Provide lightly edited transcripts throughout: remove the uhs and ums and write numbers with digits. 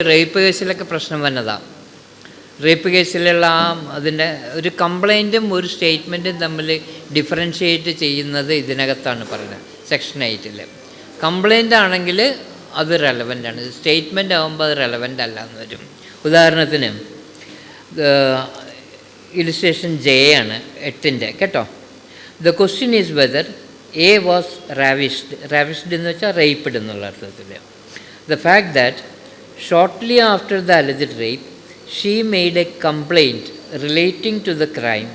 Rape കേസിലൊക്കെ പ്രശ്നം വന്നതാണ്. Rape കേസിലുള്ള അതിൻ്റെ ഒരു കംപ്ലൈൻറ്റും ഒരു സ്റ്റേറ്റ്മെൻറ്റും തമ്മിൽ ഡിഫറൻഷ്യേറ്റ് ചെയ്യുന്നത് ഇതിനകത്താണ് പറയുന്നത്. സെക്ഷൻ 8 കംപ്ലൈൻ്റ് ആണെങ്കിൽ അത് റെലവൻ്റ് ആണ്, സ്റ്റേറ്റ്മെൻ്റ് ആകുമ്പോൾ അത് റെലവൻ്റ് അല്ല എന്ന് വരും. ഉദാഹരണത്തിന് ഇലിസ്ട്രേഷൻ ജെ ആണ് 8 കേട്ടോ. The question is whether a was ravished എന്ന് വെച്ചാൽ റേപ്പ്ഡ് എന്നുള്ള അർത്ഥത്തിൽ. The fact that shortly after the alleged rape she made a complaint relating to the crime,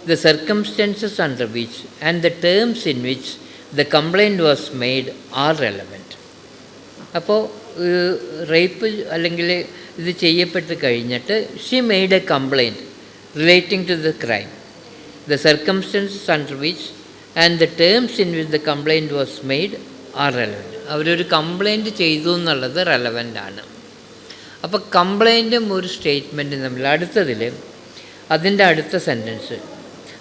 the circumstances under which and the terms in which the complaint was made are relevant. അപ്പോൾ rape അല്ലെങ്കിൽ ഇത് ചെയ്യപ്പെട്ട് കഴിഞ്ഞിട്ട് she made a complaint relating to the crime, the circumstances under which and the terms in which the complaint was made are relevant. അവരൊരു complaint ചെയ്തു എന്നുള്ളത് relevant ആണ്. അപ്പോൾ കംപ്ലൈൻറ്റും ഒരു സ്റ്റേറ്റ്മെൻറ്റും തമ്മിൽ അടുത്തതിൽ അതിൻ്റെ അടുത്ത sentence,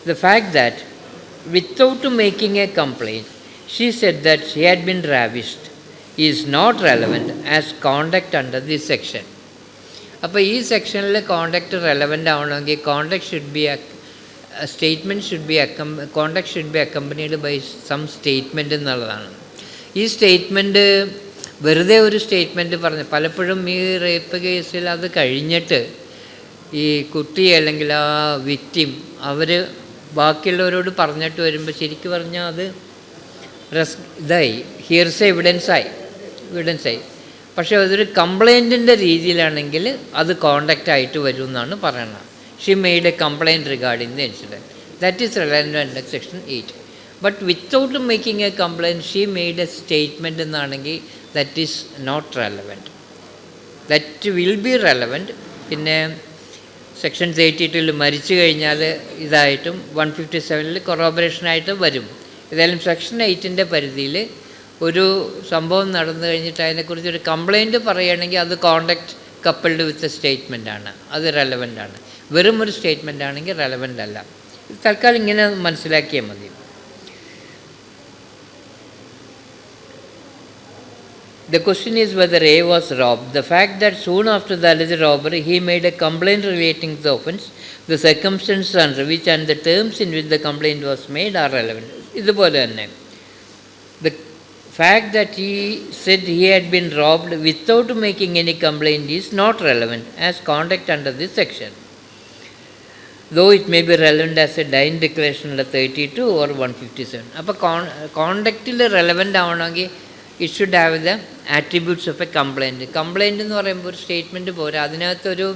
the fact that without making a complaint she said that she had been ravished is not relevant as conduct under this section. അപ്പോൾ ഈ സെക്ഷനിൽ കോണ്ടക്റ്റ് റെലവൻ്റ് ആവണമെങ്കിൽ conduct should be statement should be conduct should be accompanied by some statement എന്നുള്ളതാണ്. ഈ statement വെറുതെ ഒരു statement പറഞ്ഞ് പലപ്പോഴും ഈ റേപ്പ് കേസിൽ അത് കഴിഞ്ഞിട്ട് ഈ കുട്ടി അല്ലെങ്കിൽ ആ വിക്റ്റിം അവർ ബാക്കിയുള്ളവരോട് പറഞ്ഞിട്ട് വരുമ്പോൾ ശരിക്കും പറഞ്ഞാൽ അത് ഇതായി ഹിയർസ് എവിഡൻസായി. പക്ഷേ അതൊരു കംപ്ലൈൻറ്റിൻ്റെ രീതിയിലാണെങ്കിൽ അത് കോണ്ടാക്റ്റ് ആയിട്ട് വരും എന്നാണ് പറയുന്നത്. She made a complaint regarding the incident that is relevant under section 8. But without making a complaint she made a statement എന്നാണെങ്കിൽ that is not relevant. That will be relevant. പിന്നെ സെക്ഷൻ 82 മരിച്ചു കഴിഞ്ഞാൽ ഇതായിട്ടും 157 കൊറോബറേഷനായിട്ട് വരും. ഏതായാലും സെക്ഷൻ 8 പരിധിയിൽ ഒരു സംഭവം നടന്നു കഴിഞ്ഞിട്ട് അതിനെക്കുറിച്ച് ഒരു കംപ്ലൈൻറ്റ് പറയുകയാണെങ്കിൽ അത് കോണ്ടാക്റ്റ് കപ്പിൾഡ് വിത്ത് സ്റ്റേറ്റ്മെൻ്റ് ആണ്, അത് റെലവൻ്റ് ആണ്. വെറും ഒരു സ്റ്റേറ്റ്മെൻ്റ് ആണെങ്കിൽ റെലവൻ്റ് അല്ല. തൽക്കാലം ഇങ്ങനെ മനസ്സിലാക്കിയാൽ മതി. The question is whether A was robbed. The fact that soon after the alleged robbery he made a complaint relating to the offence, the circumstances under which and the terms in which the complaint was made are relevant. ഇതുപോലെ തന്നെ the fact that he said he had been robbed without making any complaint is not relevant as conduct under this section, though it may be relevant as a dying declaration under 32 or 157. അപ്പോൾ കോണ്ടക്റ്റിൽ relevant ആവണമെങ്കിൽ it should have the attributes of A complaint. Complaint എന്ന് പറയുമ്പോൾ ഒരു statement പോരാ, അതിനകത്തൊരു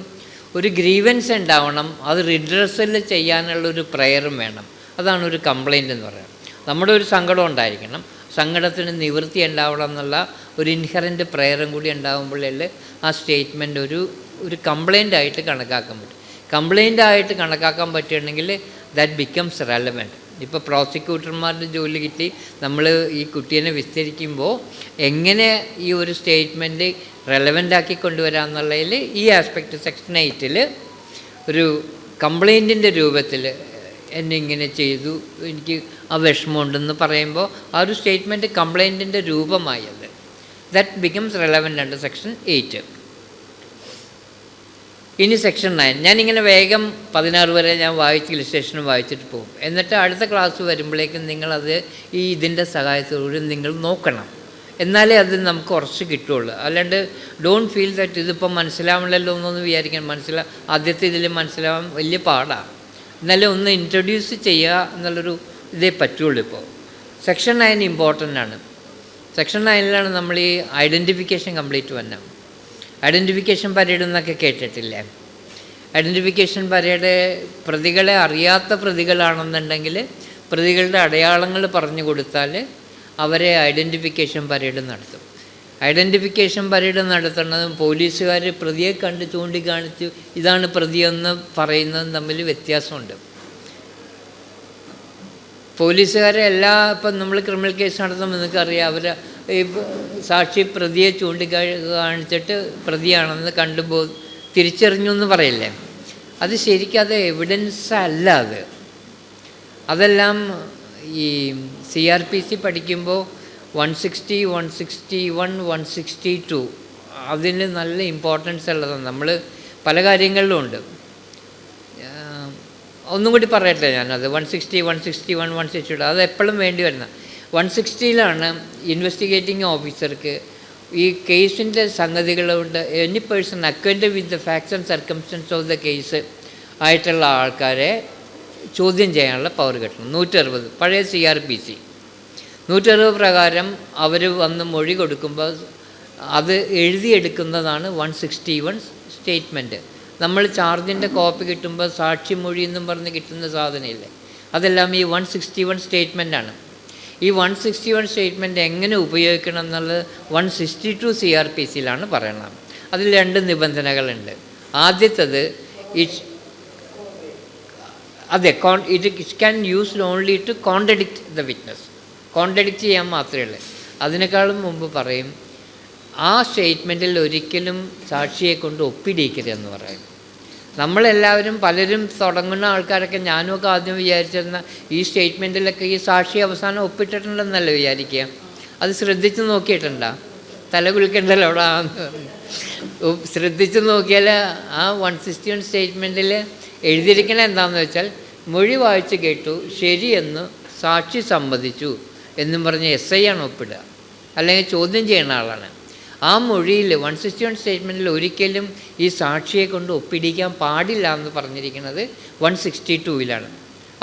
grievance ഉണ്ടാവണം, അത് redressal ചെയ്യാനുള്ളൊരു പ്രയറും വേണം. അതാണ് ഒരു കംപ്ലൈൻറ്റ് എന്ന് പറയുന്നത്. നമ്മുടെ ഒരു സങ്കടം ഉണ്ടായിരിക്കണം, സങ്കടത്തിന് നിവൃത്തി ഉണ്ടാവണം എന്നുള്ള ഒരു ഇൻഹറൻറ്റ് പ്രയറും കൂടി ഉണ്ടാകുമ്പോഴേ ആ സ്റ്റേറ്റ്മെൻറ്റ് ഒരു കംപ്ലൈൻ്റ് ആയിട്ട് കണക്കാക്കാൻ പറ്റും. കംപ്ലൈൻ്റ് ആയിട്ട് കണക്കാക്കാൻ പറ്റുകയാണെങ്കിൽ ദാറ്റ് ബിക്കംസ് റെലവൻറ്റ്. ഇപ്പോൾ പ്രോസിക്യൂട്ടർമാരുടെ ജോലി കിട്ടി നമ്മൾ ഈ കുട്ടീനെ വിസ്തരിക്കുമ്പോൾ എങ്ങനെ ഈ ഒരു സ്റ്റേറ്റ്മെൻറ്റ് റെലവൻ്റ് ആക്കി കൊണ്ടുവരാമെന്നുള്ളതിൽ ഈ ആസ്പെക്റ്റ് സെക്ഷൻ 8 ഒരു കംപ്ലൈൻറ്റിൻ്റെ രൂപത്തിൽ എന്നെ ഇങ്ങനെ ചെയ്തു, എനിക്ക് ആ വിഷമമുണ്ടെന്ന് പറയുമ്പോൾ ആ ഒരു സ്റ്റേറ്റ്മെൻറ്റ് കംപ്ലൈൻറ്റിൻ്റെ രൂപമായത് that becomes relevant under section 8. ഇനി സെക്ഷൻ 9. ഞാനിങ്ങനെ വേഗം 16 വരെ ഞാൻ ഇലിസ്ട്രേഷനും വായിച്ചിട്ട് പോകും. എന്നിട്ട് അടുത്ത ക്ലാസ് വരുമ്പോഴേക്കും നിങ്ങളത് ഇതിൻ്റെ സഹായത്തോടുകൂടി നിങ്ങൾ നോക്കണം, എന്നാലേ അത് നമുക്ക് കുറച്ച് കിട്ടുള്ളൂ. അല്ലാണ്ട് ഡോണ്ട് ഫീൽ ദാറ്റ് ഇതിപ്പോൾ മനസ്സിലാവില്ലല്ലോ എന്നൊന്ന് വിചാരിക്കാൻ. ആദ്യത്തെ ഇതിൽ മനസ്സിലാവാൻ വലിയ പാടാണ്. എന്നാലും ഒന്ന് ഇൻട്രൊഡ്യൂസ് ചെയ്യുക എന്നുള്ളൊരു ഇതേ പറ്റുള്ളൂ. ഇപ്പോൾ സെക്ഷൻ 9 ഇമ്പോർട്ടൻ്റ് ആണ്. സെക്ഷൻ 9 നമ്മൾ ഈ ഐഡൻറ്റിഫിക്കേഷൻ കംപ്ലീറ്റ് വന്നത്. ഐഡൻറ്റിഫിക്കേഷൻ പരേഡ് എന്നൊക്കെ കേട്ടിട്ടില്ലേ? ഐഡൻറ്റിഫിക്കേഷൻ പരേഡ് പ്രതികളെ അറിയാത്ത പ്രതികളാണെന്നുണ്ടെങ്കിൽ പ്രതികളുടെ അടയാളങ്ങൾ പറഞ്ഞു കൊടുത്താൽ അവരെ ഐഡൻറ്റിഫിക്കേഷൻ പരേഡ് നടത്തും. ഐഡൻറ്റിഫിക്കേഷൻ പരേഡ് നടത്തുന്നതും പോലീസുകാർ പ്രതിയെ കണ്ട് ചൂണ്ടിക്കാണിച്ച് ഇതാണ് പ്രതിയെന്ന് പറയുന്നതും തമ്മിൽ വ്യത്യാസമുണ്ട്. പോലീസുകാരെ ഇപ്പം നമ്മൾ ക്രിമിനൽ കേസ് നടത്തുമ്പോൾ നിങ്ങൾക്കറിയാം, അവർ ഈ സാക്ഷി പ്രതിയെ ചൂണ്ടിക്കാണിച്ചിട്ട് പ്രതിയാണെന്ന് തിരിച്ചറിഞ്ഞു എന്ന് പറയില്ലേ, അത് ശരിക്കും അത് എവിഡൻസ് അല്ല. അതെല്ലാം ഈ CRPC പഠിക്കുമ്പോൾ 160, 161, 162 അതിന് നല്ല ഇമ്പോർട്ടൻസ് ഉള്ളതാണ്. നമ്മൾ പല കാര്യങ്ങളിലും ഉണ്ട്. ഒന്നും കൂടി പറയട്ടെ ഞാനത്. 160, 161, 162 അത് എപ്പോഴും വേണ്ടി വരുന്ന 160ലാണ് ഇൻവെസ്റ്റിഗേറ്റിംഗ് ഓഫീസർക്ക് ഈ കേസിൻ്റെ സംഗതികളുണ്ട് any person acquainted with the facts and circumstances of the case ആയിട്ടുള്ള ആൾക്കാരെ ചോദ്യം ചെയ്യാനുള്ള പവർ കിട്ടണം. 160 പഴയ CRPC 160 പ്രകാരം അവർ വന്ന് മൊഴി കൊടുക്കുമ്പോൾ അത് എഴുതിയെടുക്കുന്നതാണ് 161 സ്റ്റേറ്റ്മെൻറ്റ്. നമ്മൾ ചാർജിൻ്റെ കോപ്പി കിട്ടുമ്പോൾ സാക്ഷി മൊഴി എന്നും പറഞ്ഞ് കിട്ടുന്ന സാധനമില്ലേ, അതെല്ലാം ഈ 161 സ്റ്റേറ്റ്മെൻറ്റാണ്. ഈ 161 സ്റ്റേറ്റ്മെൻറ്റ് എങ്ങനെ ഉപയോഗിക്കണം എന്നുള്ളത് 162 CRPCയിലാണ് പറയണം. അതിൽ 2 നിബന്ധനകളുണ്ട്. ആദ്യത്തത് it can used only to contradict the witness. Contradict ചെയ്യാൻ മാത്രമേ ഉള്ളൂ. അതിനേക്കാളും മുമ്പ് പറയും ആ സ്റ്റേറ്റ്മെൻറ്റിൽ ഒരിക്കലും സാക്ഷിയെ കൊണ്ട് ഒപ്പിടിക്കരുതെന്ന് പറയും. നമ്മളെല്ലാവരും പലരും തുടങ്ങുന്ന ആൾക്കാരൊക്കെ, ഞാനുമൊക്കെ ആദ്യം വിചാരിച്ചിരുന്ന ഈ സ്റ്റേറ്റ്മെൻറ്റിലൊക്കെ ഈ സാക്ഷി അവസാനം ഒപ്പിട്ടിട്ടുണ്ടെന്നല്ല വിചാരിക്കുക. അത് ശ്രദ്ധിച്ച് നോക്കിയിട്ടുണ്ടോ? തല കുലുക്കേണ്ടല്ലോ അവിടെ. ശ്രദ്ധിച്ച് നോക്കിയാൽ ആ 161 സ്റ്റേറ്റ്മെൻറ്റിൽ എഴുതിയിരിക്കണത് എന്താണെന്ന് വെച്ചാൽ, മൊഴി വായിച്ച് കേട്ടു, ശരിയെന്ന് സാക്ഷി സമ്മതിച്ചു എന്നും പറഞ്ഞ് SI ആണ് ഒപ്പിടുക, അല്ലെങ്കിൽ ചോദ്യം ചെയ്യുന്ന ആളാണ്. ആ മൊഴിയിൽ 161 സ്റ്റേറ്റ്മെൻറ്റിൽ ഒരിക്കലും ഈ സാക്ഷിയെ കൊണ്ട് ഒപ്പിടിക്കാൻ പാടില്ല എന്ന് പറഞ്ഞിരിക്കുന്നത് 162ലാണ്.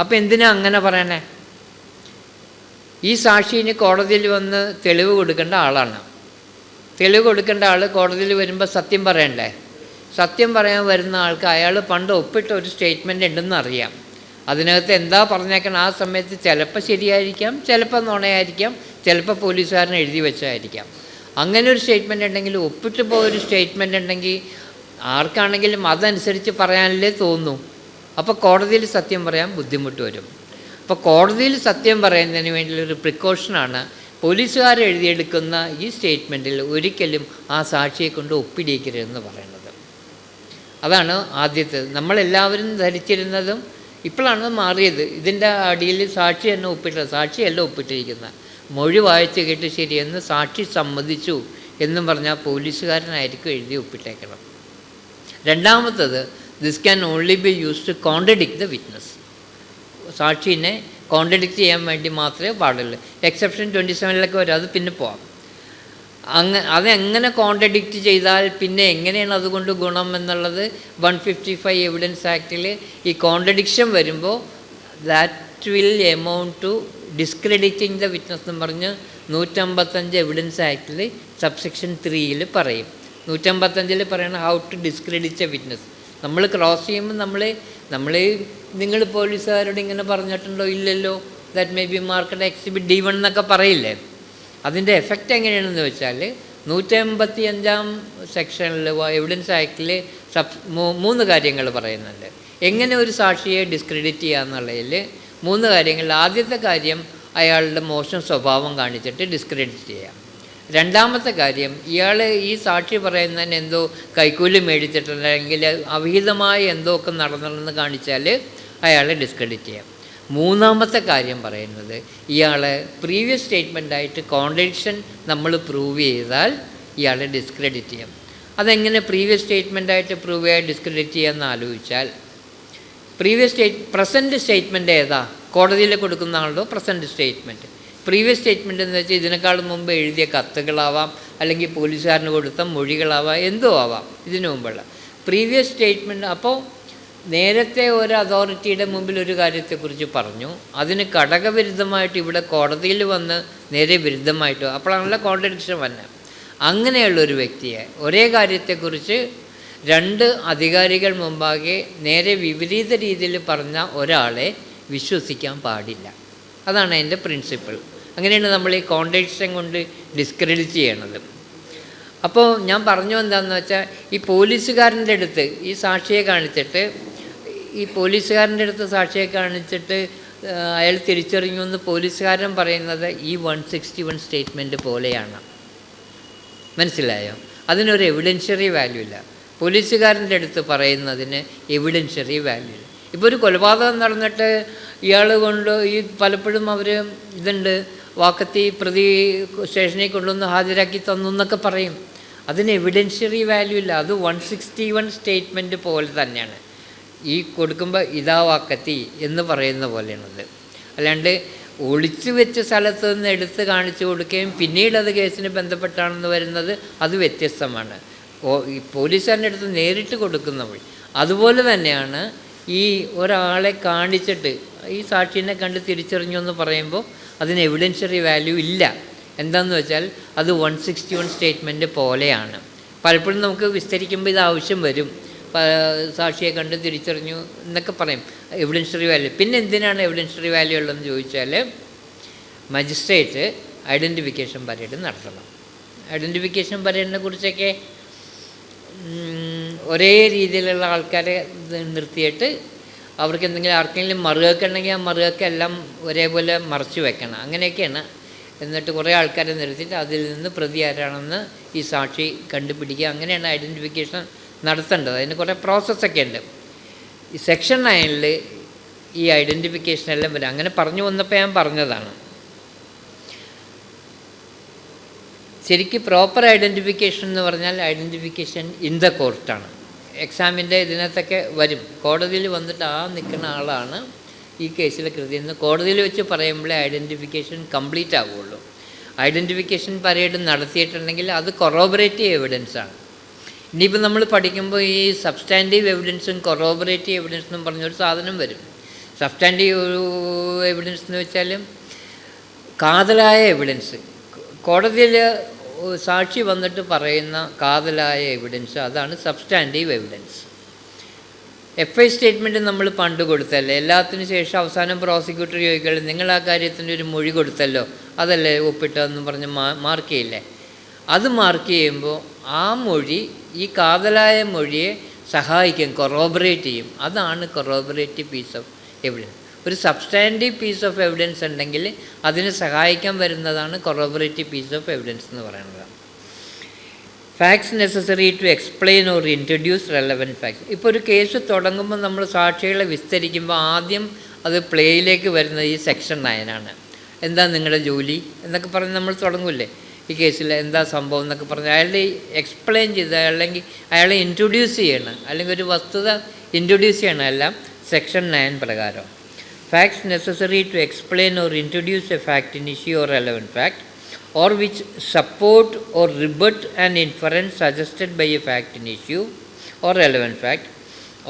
അപ്പോൾ എന്തിനാ അങ്ങനെ പറയണേ? ഈ സാക്ഷിന് കോടതിയിൽ വന്ന് തെളിവ് കൊടുക്കേണ്ട ആളാണ്. തെളിവ് കൊടുക്കേണ്ട ആൾ കോടതിയിൽ വരുമ്പോൾ സത്യം പറയണ്ടേ? സത്യം പറയാൻ വരുന്ന ആൾക്ക് അയാൾ പണ്ട് ഒപ്പിട്ട ഒരു സ്റ്റേറ്റ്മെൻറ്റ് ഉണ്ടെന്ന് അറിയാം. അതിനകത്ത് എന്താ പറഞ്ഞേക്കണം ആ സമയത്ത് ചിലപ്പോൾ ശരിയായിരിക്കാം, ചിലപ്പോൾ നുണയായിരിക്കാം, ചിലപ്പോൾ പോലീസുകാരൻ എഴുതി വെച്ചായിരിക്കാം. അങ്ങനെ ഒരു സ്റ്റേറ്റ്മെൻ്റ് ഉണ്ടെങ്കിൽ, ഒപ്പിട്ട് പോയൊരു സ്റ്റേറ്റ്മെൻ്റ് ഉണ്ടെങ്കിൽ ആർക്കാണെങ്കിലും അതനുസരിച്ച് പറയാനല്ലേ തോന്നൂ. അപ്പോൾ കോടതിയിൽ സത്യം പറയാൻ ബുദ്ധിമുട്ട് വരും. അപ്പോൾ കോടതിയിൽ സത്യം പറയുന്നതിന് വേണ്ടിയുള്ളൊരു പ്രിക്കോഷനാണ് പോലീസുകാർ എഴുതിയെടുക്കുന്ന ഈ സ്റ്റേറ്റ്മെൻറ്റിൽ ഒരിക്കലും ആ സാക്ഷിയെ കൊണ്ട് ഒപ്പിടിക്കരുതെന്ന് പറയുന്നത്. അതാണ് ആദ്യത്തേത്. നമ്മളെല്ലാവരും ധരിച്ചിരുന്നതും ഇപ്പോഴാണ് മാറിയത്. ഇതിൻ്റെ അടിയിൽ സാക്ഷി തന്നെ ഒപ്പിട്ടത്, സാക്ഷിയല്ല ഒപ്പിട്ടിരിക്കുന്നത്. മൊഴി വായിച്ച് കേട്ട് ശരിയെന്ന് സാക്ഷി സമ്മതിച്ചു എന്നും പറഞ്ഞാൽ പോലീസുകാരനായിരിക്കും എഴുതി ഒപ്പിട്ടേക്കണം. രണ്ടാമത്തത്, this can only be use to contradict the witness. സാക്ഷിനെ കോൺട്രഡിക്റ്റ് ചെയ്യാൻ വേണ്ടി മാത്രമേ പാടുള്ളൂ. എക്സെപ്ഷൻ 27 വരും, അത് പിന്നെ പോവാം. അതെങ്ങനെ കോൺട്രഡിക്റ്റ് ചെയ്താൽ പിന്നെ എങ്ങനെയാണ് അതുകൊണ്ട് ഗുണം എന്നുള്ളത് 155 എവിഡൻസ് ആക്റ്റിൽ ഈ കോൺട്രഡിക്ഷൻ വരുമ്പോൾ that will amount to discrediting the witness എന്ന് പറഞ്ഞ് 155 എവിഡൻസ് ആക്റ്റിൽ സബ്സെക്ഷൻ 3 പറയും. 155 പറയണം how to discredit a witness. നമ്മൾ ക്രോസ് ചെയ്യുമ്പോൾ നമ്മൾ നിങ്ങൾ പോലീസുകാരോട് ഇങ്ങനെ പറഞ്ഞിട്ടുണ്ടോ? ഇല്ലല്ലോ. That may be marked exhibit D1 എന്നൊക്കെ പറയില്ലേ. അതിൻ്റെ എഫക്റ്റ് എങ്ങനെയാണെന്ന് വെച്ചാൽ 185 സെക്ഷനിൽ എവിഡൻസ് ആക്റ്റിൽ 3 കാര്യങ്ങൾ പറയുന്നുണ്ട്. എങ്ങനെ ഒരു സാക്ഷിയെ ഡിസ്ക്രെഡിറ്റ് ചെയ്യുക എന്നുള്ളതിൽ 3 കാര്യങ്ങൾ. ആദ്യത്തെ കാര്യം, അയാളുടെ മോശം സ്വഭാവം കാണിച്ചിട്ട് ഡിസ്ക്രെഡിറ്റ് ചെയ്യാം. രണ്ടാമത്തെ കാര്യം, ഇയാൾ ഈ സാക്ഷി പറയുന്നതിന് എന്തോ കൈക്കൂലി മേടിച്ചിട്ടുണ്ടെങ്കിൽ അവിഹിതമായ എന്തോ ഒക്കെ നടന്നിട്ടുണ്ടെന്ന് കാണിച്ചാൽ അയാളെ ഡിസ്ക്രെഡിറ്റ് ചെയ്യാം. മൂന്നാമത്തെ കാര്യം പറയുന്നത്, ഇയാളെ പ്രീവിയസ് സ്റ്റേറ്റ്മെൻറ്റായിട്ട് കോൺട്രഡിക്ഷൻ നമ്മൾ പ്രൂവ് ചെയ്താൽ ഇയാളെ ഡിസ്ക്രെഡിറ്റ് ചെയ്യാം. അതെങ്ങനെ പ്രീവിയസ് സ്റ്റേറ്റ്മെൻറ്റായിട്ട് പ്രൂവ് ചെയ്യാൻ ഡിസ്ക്രെഡിറ്റ് ചെയ്യാമെന്ന് ആലോചിച്ചാൽ, പ്രസൻറ്റ് സ്റ്റേറ്റ്മെൻറ്റ് ഏതാ? കോടതിയിൽ കൊടുക്കുന്ന ആളുടെ പ്രസൻറ്റ് സ്റ്റേറ്റ്മെൻറ്റ്. പ്രീവിയസ് സ്റ്റേറ്റ്മെൻറ്റ് എന്ന് വെച്ചാൽ ഇതിനേക്കാളും മുമ്പ് എഴുതിയ കത്തുകളാവാം, അല്ലെങ്കിൽ പോലീസുകാരന് കൊടുത്ത മൊഴികളാവാം, എന്തോ ആവാം ഇതിനു മുമ്പുള്ള പ്രീവിയസ് സ്റ്റേറ്റ്മെൻറ്റ്. അപ്പോൾ നേരത്തെ ഒരു അതോറിറ്റിയുടെ മുമ്പിൽ ഒരു കാര്യത്തെക്കുറിച്ച് പറഞ്ഞു, അതിന് ഘടകവിരുദ്ധമായിട്ട് ഇവിടെ കോടതിയിൽ വന്ന് നേരെ വിരുദ്ധമായിട്ടോ, അപ്പോഴാണല്ലോ കോൺട്രഡിക്ഷൻ വന്നത്. അങ്ങനെയുള്ളൊരു വ്യക്തിയെ, ഒരേ കാര്യത്തെക്കുറിച്ച് 2 അധികാരികൾ മുമ്പാകെ നേരെ വിപരീത രീതിയിൽ പറഞ്ഞ ഒരാളെ വിശ്വസിക്കാൻ പാടില്ല. അതാണ് അതിൻ്റെ പ്രിൻസിപ്പിൾ. അങ്ങനെയാണ് നമ്മൾ ഈ കോൺട്രഡിക്ഷൻ കൊണ്ട് ഡിസ്ക്രെഡിറ്റ് ചെയ്യണത്. അപ്പോൾ ഞാൻ പറഞ്ഞു എന്താണെന്ന് വെച്ചാൽ, ഈ പോലീസുകാരൻ്റെ അടുത്ത് ഈ സാക്ഷിയെ കാണിച്ചിട്ട്, സാക്ഷിയെ കാണിച്ചിട്ട് അയാൾ തിരിച്ചറിഞ്ഞു എന്ന് പോലീസുകാരൻ പറയുന്നത് ഈ 161 സ്റ്റേറ്റ്മെൻറ്റ് പോലെയാണ്. മനസ്സിലായോ? അതിനൊരു എവിഡൻഷ്യറി വാല്യൂ ഇല്ല. പോലീസുകാരൻ്റെ അടുത്ത് പറയുന്നതിന് എവിഡൻഷ്യറി വാല്യൂ ഇല്ല. ഇപ്പോൾ ഒരു കൊലപാതകം നടന്നിട്ട് ഇയാൾ കൊണ്ട് പലപ്പോഴും അവർ വാക്കത്തി പ്രതി സ്റ്റേഷനിൽ കൊണ്ടുവന്ന് ഹാജരാക്കി തന്നു എന്നൊക്കെ പറയും. അതിന് എവിഡൻഷ്യറി വാല്യൂ ഇല്ല. അത് 161 സ്റ്റേറ്റ്മെൻറ്റ് പോലെ തന്നെയാണ്. ഈ കൊടുക്കുമ്പോൾ ഇതാ വാക്കത്തി എന്ന് പറയുന്ന പോലെയാണത്. അല്ലാണ്ട് ഒളിച്ചു വെച്ച സ്ഥലത്ത് നിന്ന് എടുത്ത് കാണിച്ചു കൊടുക്കുകയും പിന്നീട് അത് കേസിന് ബന്ധപ്പെട്ടാണെന്ന് വരുന്നത് അത് വ്യത്യസ്തമാണ്. ഈ പോലീസുകാരൻ്റെ അടുത്ത് നേരിട്ട് കൊടുക്കുന്ന വഴി. അതുപോലെ തന്നെയാണ് ഈ ഒരാളെ കാണിച്ചിട്ട് ഈ സാക്ഷിനെ കണ്ട് തിരിച്ചറിഞ്ഞു എന്ന് പറയുമ്പോൾ അതിന് എവിഡൻഷ്യറി വാല്യൂ ഇല്ല. എന്താണെന്ന് വെച്ചാൽ അത് 161 സ്റ്റേറ്റ്മെൻറ്റ് പോലെയാണ്. പലപ്പോഴും നമുക്ക് വിസ്തരിക്കുമ്പോൾ ഇത് ആവശ്യം വരും. സാക്ഷിയെ കണ്ട് തിരിച്ചറിഞ്ഞു എന്നൊക്കെ പറയും, എവിഡൻഷ്യറി വാല്യൂ. പിന്നെ എന്തിനാണ് എവിഡൻഷ്യറി വാല്യൂ ഉള്ളതെന്ന് ചോദിച്ചാൽ മജിസ്ട്രേറ്റ് ഐഡൻറ്റിഫിക്കേഷൻ പരേഡ് നടത്തണം. ഐഡൻറ്റിഫിക്കേഷൻ പരേഡിനെ കുറിച്ചൊക്കെ ഒരേ രീതിയിലുള്ള ആൾക്കാരെ നിർത്തിയിട്ട് അവർക്ക് എന്തെങ്കിലും ആർക്കെങ്കിലും മറുകക്കുണ്ടെങ്കിൽ ആ മറുകക്കെല്ലാം ഒരേപോലെ മറച്ചു വെക്കണം. അങ്ങനെയൊക്കെയാണ്. എന്നിട്ട് കുറേ ആൾക്കാരെ നിർത്തിയിട്ട് അതിൽ നിന്ന് പ്രതി ആരാണെന്ന് ഈ സാക്ഷി കണ്ടുപിടിക്കുക. അങ്ങനെയാണ് ഐഡൻറ്റിഫിക്കേഷൻ നടത്തേണ്ടത്. അതിന് കുറേ പ്രോസസ്സൊക്കെ ഉണ്ട്. ഈ സെക്ഷൻ 9 ഈ ഐഡൻറ്റിഫിക്കേഷൻ എല്ലാം വരും. അങ്ങനെ പറഞ്ഞു വന്നപ്പോൾ ഞാൻ പറഞ്ഞതാണ്. ശരിക്കും പ്രോപ്പർ ഐഡൻറ്റിഫിക്കേഷൻ എന്ന് പറഞ്ഞാൽ ഐഡൻറ്റിഫിക്കേഷൻ ഇൻ ദ കോർട്ടാണ്. എക്സാമിൻ്റെ ഇതിനകത്തൊക്കെ വരും. കോടതിയിൽ വന്നിട്ട് നിൽക്കുന്ന ആളാണ് ഈ കേസിലെ കൃതി എന്ന് കോടതിയിൽ വെച്ച് പറയുമ്പോഴേ ഐഡൻറ്റിഫിക്കേഷൻ കംപ്ലീറ്റ് ആവുകയുള്ളൂ. ഐഡൻറ്റിഫിക്കേഷൻ പരേഡ് നടത്തിയിട്ടുണ്ടെങ്കിൽ അത് കൊറോബറേറ്റീവ് എവിഡൻസാണ്. ഇനിയിപ്പോൾ നമ്മൾ പഠിക്കുമ്പോൾ ഈ സബ്സ്റ്റാൻറ്റീവ് എവിഡൻസും കൊറോബറേറ്റീവ് എവിഡൻസ് എന്നും പറഞ്ഞൊരു സാധനം വരും. സബ്സ്റ്റാൻറ്റീവ് എവിഡൻസ് എന്ന് വെച്ചാൽ കാതലായ എവിഡൻസ്, കോടതിയിൽ സാക്ഷി വന്നിട്ട് പറയുന്ന കാതലായ എവിഡൻസ്, അതാണ് സബ്സ്റ്റാൻറ്റീവ് എവിഡൻസ്. FI സ്റ്റേറ്റ്മെൻറ്റ് നമ്മൾ പണ്ട് കൊടുത്തല്ലേ, എല്ലാത്തിനും ശേഷം അവസാനം പ്രോസിക്യൂട്ടർ ചോദിക്കുകയുള്ളൂ നിങ്ങൾ ആ കാര്യത്തിൻ്റെ ഒരു മൊഴി കൊടുത്തല്ലോ അതല്ലേ ഒപ്പിട്ടതെന്ന് പറഞ്ഞ് മാർക്ക് ചെയ്യില്ലേ. അത് മാർക്ക് ചെയ്യുമ്പോൾ ആ മൊഴി ഈ കാതലായ മൊഴിയെ സഹായിക്കും, കൊറോബറേറ്റ് ചെയ്യും. അതാണ് കൊറോബറേറ്റീവ് പീസ് ഓഫ് എവിഡൻസ്. ഒരു സബ്സ്റ്റാൻറ്റീവ് പീസ് ഓഫ് എവിഡൻസ് ഉണ്ടെങ്കിൽ അതിനെ സഹായിക്കാൻ വരുന്നതാണ് കൊറോബറേറ്റീവ് പീസ് ഓഫ് എവിഡൻസ് എന്ന് പറയുന്നത്. Facts necessary to explain or introduce relevant facts. ഇപ്പോൾ ഒരു കേസ് തുടങ്ങുമ്പോൾ നമ്മൾ സാക്ഷികളെ വിസ്തരിക്കുമ്പോൾ ആദ്യം അത് പ്ലേയിലേക്ക് വരുന്നത് ഈ സെക്ഷൻ 9 ആണ്. എന്താ നിങ്ങളുടെ ജോലി എന്നൊക്കെ പറഞ്ഞ് നമ്മൾ തുടങ്ങില്ലേ ഈ കേസിൽ എന്താ സംഭവം എന്നൊക്കെ പറഞ്ഞ് അയാളുടെ എക്സ്പ്ലെയിൻ ചെയ്ത് അല്ലെങ്കിൽ അയാളെ ഇൻട്രൊഡ്യൂസ് ചെയ്യണം, അല്ലെങ്കിൽ ഒരു വസ്തുത ഇൻട്രൊഡ്യൂസ് ചെയ്യണം. എല്ലാം സെക്ഷൻ 9 പ്രകാരം. Facts necessary to explain or introduce a fact in issue or relevant fact, or which support or rebut an inference suggested by a fact in issue or relevant fact,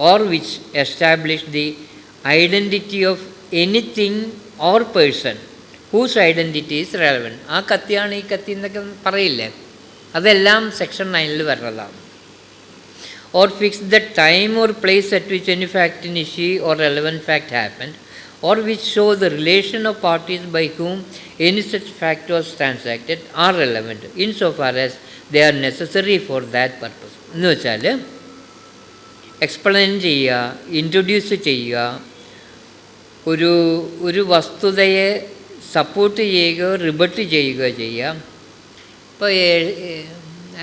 or which establish the identity of anything or person whose identity is relevant. ആ കത്തിയാണ് ഈ കത്തി എന്നൊക്കെ പറയില്ലേ, അതെല്ലാം section 9 വരുന്നതാണ്. Or fix the time or place at which any fact in issue or relevant fact happened, or which show the relation of parties by whom any such fact was transacted are relevant insofar as they are necessary for that purpose. എന്ന് വെച്ചാൽ explain ചെയ്യുക, introduce ചെയ്യുക, ഒരു വസ്തുതയെ support ചെയ്യുകയോ റിബട്ട് ചെയ്യുകയോ ചെയ്യുക. ഇപ്പോൾ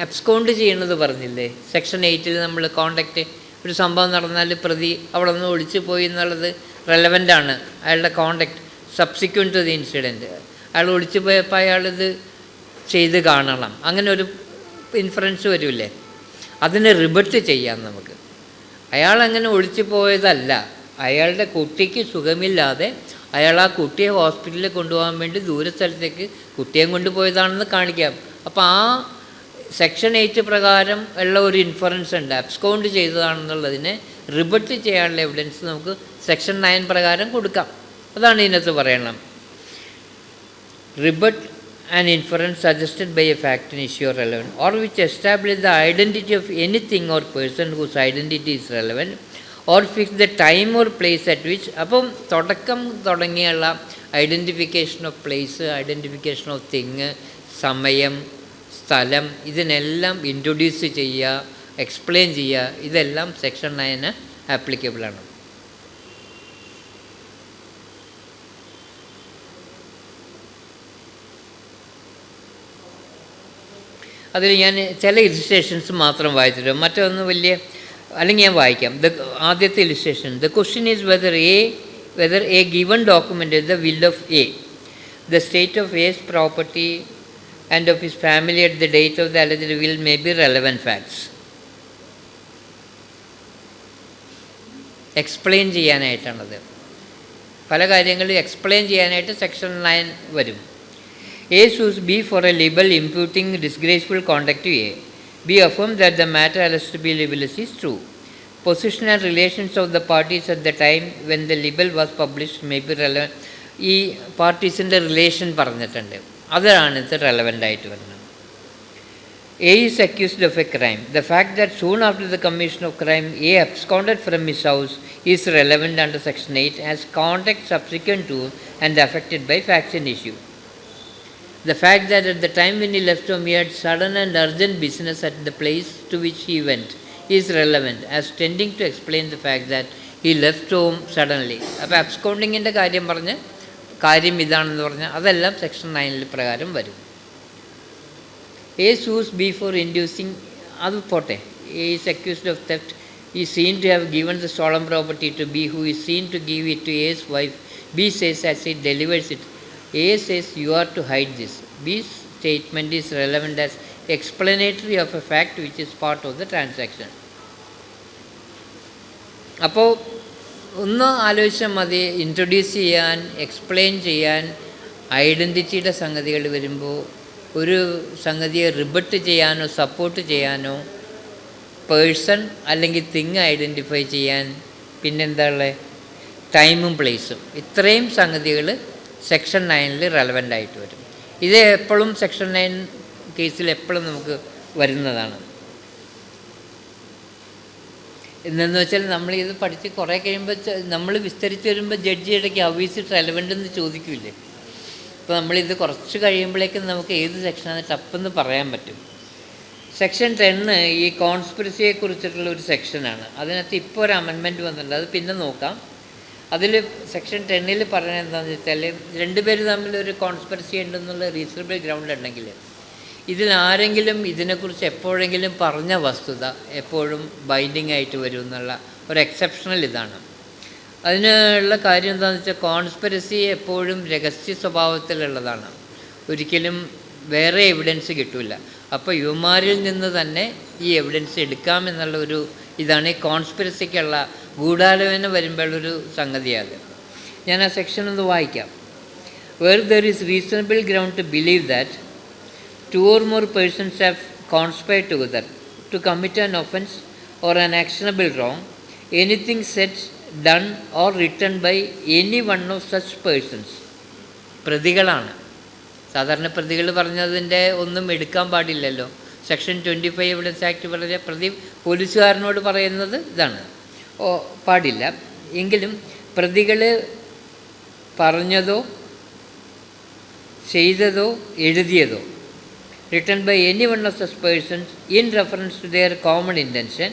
abscond ചെയ്യണത് പറഞ്ഞില്ലേ സെക്ഷൻ 8 നമ്മൾ കോണ്ടാക്റ്റ്, ഒരു സംഭവം നടന്നാൽ പ്രതി അവിടെ നിന്ന് ഒളിച്ചു പോയി എന്നുള്ളത് റെലവൻ്റാണ്. അയാളുടെ contact subsequent to the incident, അയാൾ ഒളിച്ചു പോയപ്പോൾ അയാളിത് ചെയ്ത് കാണണം, അങ്ങനെ ഒരു ഇൻഫറൻസ് വരില്ലേ. അതിനെ റിബട്ട് ചെയ്യാം നമുക്ക്. അയാളങ്ങനെ ഒളിച്ചു പോയതല്ല, അയാളുടെ കുട്ടിക്ക് സുഖമില്ലാതെ അയാൾ ആ കുട്ടിയെ ഹോസ്പിറ്റലിൽ കൊണ്ടുപോകാൻ വേണ്ടി ദൂരസ്ഥലത്തേക്ക് കുട്ടിയെ കൊണ്ടുപോയതാണെന്ന് കാണിക്കാം. അപ്പോൾ ആ സെക്ഷൻ 8 പ്രകാരം ഉള്ള ഒരു ഇൻഫറൻസ് ഉണ്ട്, അബ്സ്കോണ്ട് ചെയ്തതാണെന്നുള്ളതിനെ റിബട്ട് ചെയ്യാനുള്ള എവിഡൻസ് നമുക്ക് സെക്ഷൻ 9 പ്രകാരം കൊടുക്കാം. അതാണ് ഇതിനകത്ത് പറയണം. Rebut an inference suggested by a fact in issue or relevant, or which establish the identity of anything or person whose identity is relevant, or fix the time or place at which. അപ്പം തുടങ്ങിയുള്ള identification of place, identification of thing, സമയം, സ്ഥലം, ഇതിനെല്ലാം introduce ചെയ്യുക, explain ചെയ്യുക, ഇതെല്ലാം section 9 ആപ്ലിക്കബിളാണ്. അതിൽ ഞാൻ ചില ഇലിസ്ട്രേഷൻസ് മാത്രം വായിച്ചിട്ട് മറ്റൊന്ന് വലിയ, അല്ലെങ്കിൽ ഞാൻ വായിക്കാം. ആദ്യത്തെ illustration, the question is whether A given document is the will of A, the state of S property and of his family at the date of the alleged will may be relevant facts. Explain ചെയ്യാനായിട്ടാണത്. പല കാര്യങ്ങളും explain ചെയ്യാനായിട്ട് section 9 വരും. A sues B for a libel imputing disgraceful conduct to A. B affirms that the matter alleged to be libelous is true. Position and relations of the parties at the time when the libel was published may be relevant. ഈ പാർട്ടീസിൻ്റെ relation പറഞ്ഞിട്ടുണ്ട്, അതാണ് ഇത് relevant ആയിട്ട് വരുന്നത്. A is accused of a crime. The fact that soon after the commission of crime A absconded from his house is relevant under section 8 as conduct subsequent to and affected by facts in issue. The fact that at the time when he left home he had sudden and urgent business at the place to which he went is relevant as tending to explain the fact that he left home suddenly. അപ്പോൾ അബ്സ്കോണ്ടിങ്ങിൻ്റെ കാര്യം ഇതാണെന്ന് പറഞ്ഞാൽ അതെല്ലാം section 9 പ്രകാരം വരും. A sues B for inducing, അത് പോട്ടെ. A is accused of theft. He is seen to have given the stolen property to B, who is seen to give it to A's wife. B says as he delivers it, A says you are to hide this. B's statement is relevant as explanatory of a fact which is part of the transaction. അപ്പോൾ ഒന്ന് ആലോചിച്ചാൽ മതി, introduce ചെയ്യാൻ, explain ചെയ്യാൻ ഐഡൻറ്റിറ്റിയുടെ സംഗതികൾ വരുമ്പോൾ ഒരു സംഗതിയെ റിബട്ട് ചെയ്യാനോ സപ്പോർട്ട് ചെയ്യാനോ പേഴ്സൺ അല്ലെങ്കിൽ തിങ് ഐഡൻറ്റിഫൈ ചെയ്യാൻ പിന്നെന്താ ഉള്ളത്, ടൈമും പ്ലേസും, ഇത്രയും സംഗതികൾ സെക്ഷൻ 9 റെലവൻ്റ് ആയിട്ട് വരും. ഇത് എപ്പോഴും സെക്ഷൻ 9 കേസിൽ എപ്പോഴും നമുക്ക് വരുന്നതാണ്. എന്നു വെച്ചാൽ നമ്മളിത് പഠിച്ച് കുറേ കഴിയുമ്പോൾ നമ്മൾ വിസ്തരിച്ച് വരുമ്പോൾ ജഡ്ജി ഇടയ്ക്ക് ഹൗ റെലവൻ്റ് എന്ന് ചോദിക്കില്ലേ. അപ്പോൾ നമ്മളിത് കുറച്ച് കഴിയുമ്പോഴേക്കും നമുക്ക് ഏത് സെക്ഷനാണ് ടപ്പെന്ന് പറയാൻ പറ്റും. സെക്ഷൻ 10 ഈ കോൺസ്പിറസിയെക്കുറിച്ചിട്ടുള്ള ഒരു സെക്ഷനാണ്. അതിനകത്ത് ഇപ്പോൾ ഒരു അമെൻമെൻറ്റ് വന്നിട്ടുണ്ട്, അത് പിന്നെ നോക്കാം. അതിൽ സെക്ഷൻ 10 പറയുന്നത് എന്താണെന്ന് വെച്ചാൽ, രണ്ടുപേർ തമ്മിലൊരു കോൺസ്പിറസി ഉണ്ടെന്നുള്ള റീസണബിൾ ഗ്രൗണ്ട് ഉണ്ടെങ്കിൽ ഇതിൽ ആരെങ്കിലും ഇതിനെക്കുറിച്ച് എപ്പോഴെങ്കിലും പറഞ്ഞ വസ്തുത എപ്പോഴും ബൈൻഡിങ് ആയിട്ട് വരും എന്നുള്ള ഒരു എക്സെപ്ഷണൽ ഇതാണ്. അതിനുള്ള കാര്യം എന്താണെന്ന് വെച്ചാൽ, കോൺസ്പിറസി എപ്പോഴും രഹസ്യ സ്വഭാവത്തിലുള്ളതാണ്, ഒരിക്കലും വേറെ എവിഡൻസ് കിട്ടില്ല. അപ്പോൾ യുവമാരിൽ നിന്ന് തന്നെ ഈ എവിഡൻസ് എടുക്കാമെന്നുള്ള ഒരു ഇതാണ് ഈ കോൺസ്പിറസിക്കുള്ള ഗൂഢാലോചന വരുമ്പോഴൊരു സംഗതിയാണ്. ഞാൻ ആ സെക്ഷൻ ഒന്ന് വായിക്കാം. Where there is reasonable ground to believe that 2 or more persons have conspired together to commit an offence or an actionable wrong, anything said, done or written by any one of such persons. പ്രതികളാണ് സാധാരണ പ്രതികൾ പറഞ്ഞതിൻ്റെ ഒന്നും എടുക്കാൻ പാടില്ലല്ലോ. Section 25 evidence act പറഞ്ഞ പ്രതി പോലീസുകാരനോട് പറയുന്നത് ഇതാണ്, പാടില്ല. എങ്കിലും പ്രതികൾ പറഞ്ഞതോ ചെയ്തതോ എഴുതിയതോ written by any one of such persons in reference to their common intention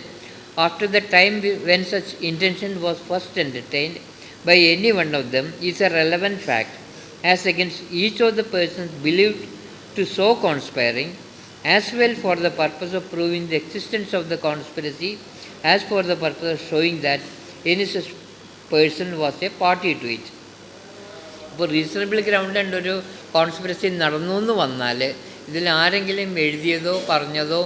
after the time when such intention was first entertained by any one of them is a relevant fact as against each of the persons believed to so conspiring, as well for the purpose of proving the existence of the conspiracy as for the purpose of showing that any such person was a party to it. ഇപ്പോൾ reasonable ground ഉണ്ട്, ഒരു conspiracy നടന്നു എന്ന് വന്നാൽ ഇതിൽ ആരെങ്കിലും എഴുതിയതോ പറഞ്ഞതോ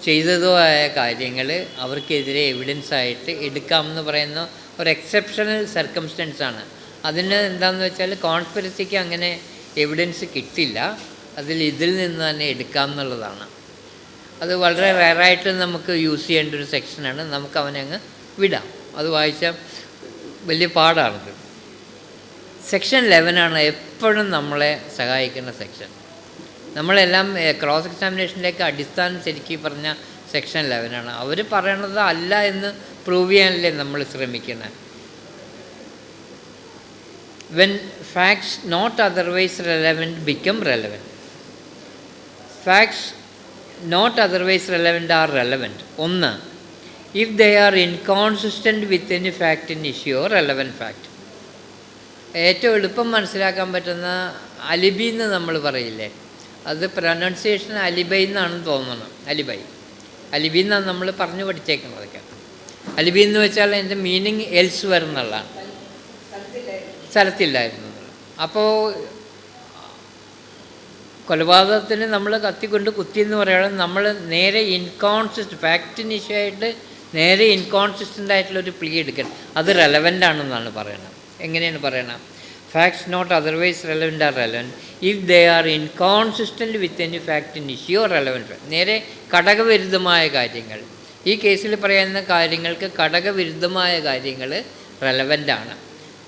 ചെയ്തതോ ആയ കാര്യങ്ങൾ അവർക്കെതിരെ എവിഡൻസായിട്ട് എടുക്കാമെന്ന് പറയുന്ന ഒരു എക്സെപ്ഷണൽ സർക്കംസ്റ്റൻസാണ്. അതിന് എന്താണെന്ന് വെച്ചാൽ കോൺസ്പിറസിക്ക് അങ്ങനെ എവിഡൻസ് കിട്ടില്ല, ഇതിൽ നിന്ന് തന്നെ എടുക്കാം എന്നുള്ളതാണ്. അത് വളരെ റെയറായിട്ട് നമുക്ക് യൂസ് ചെയ്യേണ്ട ഒരു സെക്ഷനാണ്. നമുക്ക് അവനെ അങ്ങ് വിടാം, അത് വായിച്ചാൽ വലിയ പാടാണിത്. സെക്ഷൻ 11 എപ്പോഴും നമ്മളെ സഹായിക്കുന്ന സെക്ഷൻ. നമ്മളെല്ലാം ക്രോസ് എക്സാമിനേഷനിലേക്ക് അടിസ്ഥാനം ശരിക്കും പറഞ്ഞ സെക്ഷൻ 11 അവർ പറയണത് അല്ല എന്ന് പ്രൂവ് ചെയ്യാനല്ലേ നമ്മൾ ശ്രമിക്കുന്നത്. When facts not otherwise relevant become relevant. Facts not otherwise relevant are relevant. ഒന്ന്, if they are inconsistent with any fact in issue or relevant fact. ഏറ്റവും എളുപ്പം മനസ്സിലാക്കാൻ പറ്റുന്ന അലിബി എന്ന് നമ്മൾ പറയില്ലേ, അത് പ്രൊനൗൺസിയേഷൻ അലിബൈ എന്നാണെന്ന് തോന്നണം. അലിബി എന്നാണ് നമ്മൾ പറഞ്ഞു പഠിച്ചേക്കുന്നതൊക്കെ. അലിബി എന്ന് വെച്ചാൽ അതിൻ്റെ മീനിങ് എൽസ് വരുന്നുള്ളതാണ്, സ്ഥലത്തില്ലായിരുന്നു. അപ്പോൾ കൊലപാതകത്തിന് നമ്മൾ കത്തിക്കൊണ്ട് കുത്തിയെന്ന് പറയുന്നത് നമ്മൾ നേരെ ഫാക്റ്റിന് ഇഷ്യമായിട്ട് നേരെ ഇൻകോൺസിസ്റ്റൻ്റ് ആയിട്ടുള്ളൊരു പ്ലീ എടുക്കണം. അത് റെലവൻ്റ് ആണെന്നാണ് പറയണത്. എങ്ങനെയാണ് പറയണം? Facts not otherwise relevant are relevant if they are inconsistent with any fact in issue or relevant. നേരെ ഘടകവിരുദ്ധമായ കാര്യങ്ങൾ, ഈ കേസിൽ പറയുന്ന കാര്യങ്ങൾക്ക് ഘടകവിരുദ്ധമായ കാര്യങ്ങൾ റെലവൻ്റ് ആണ്.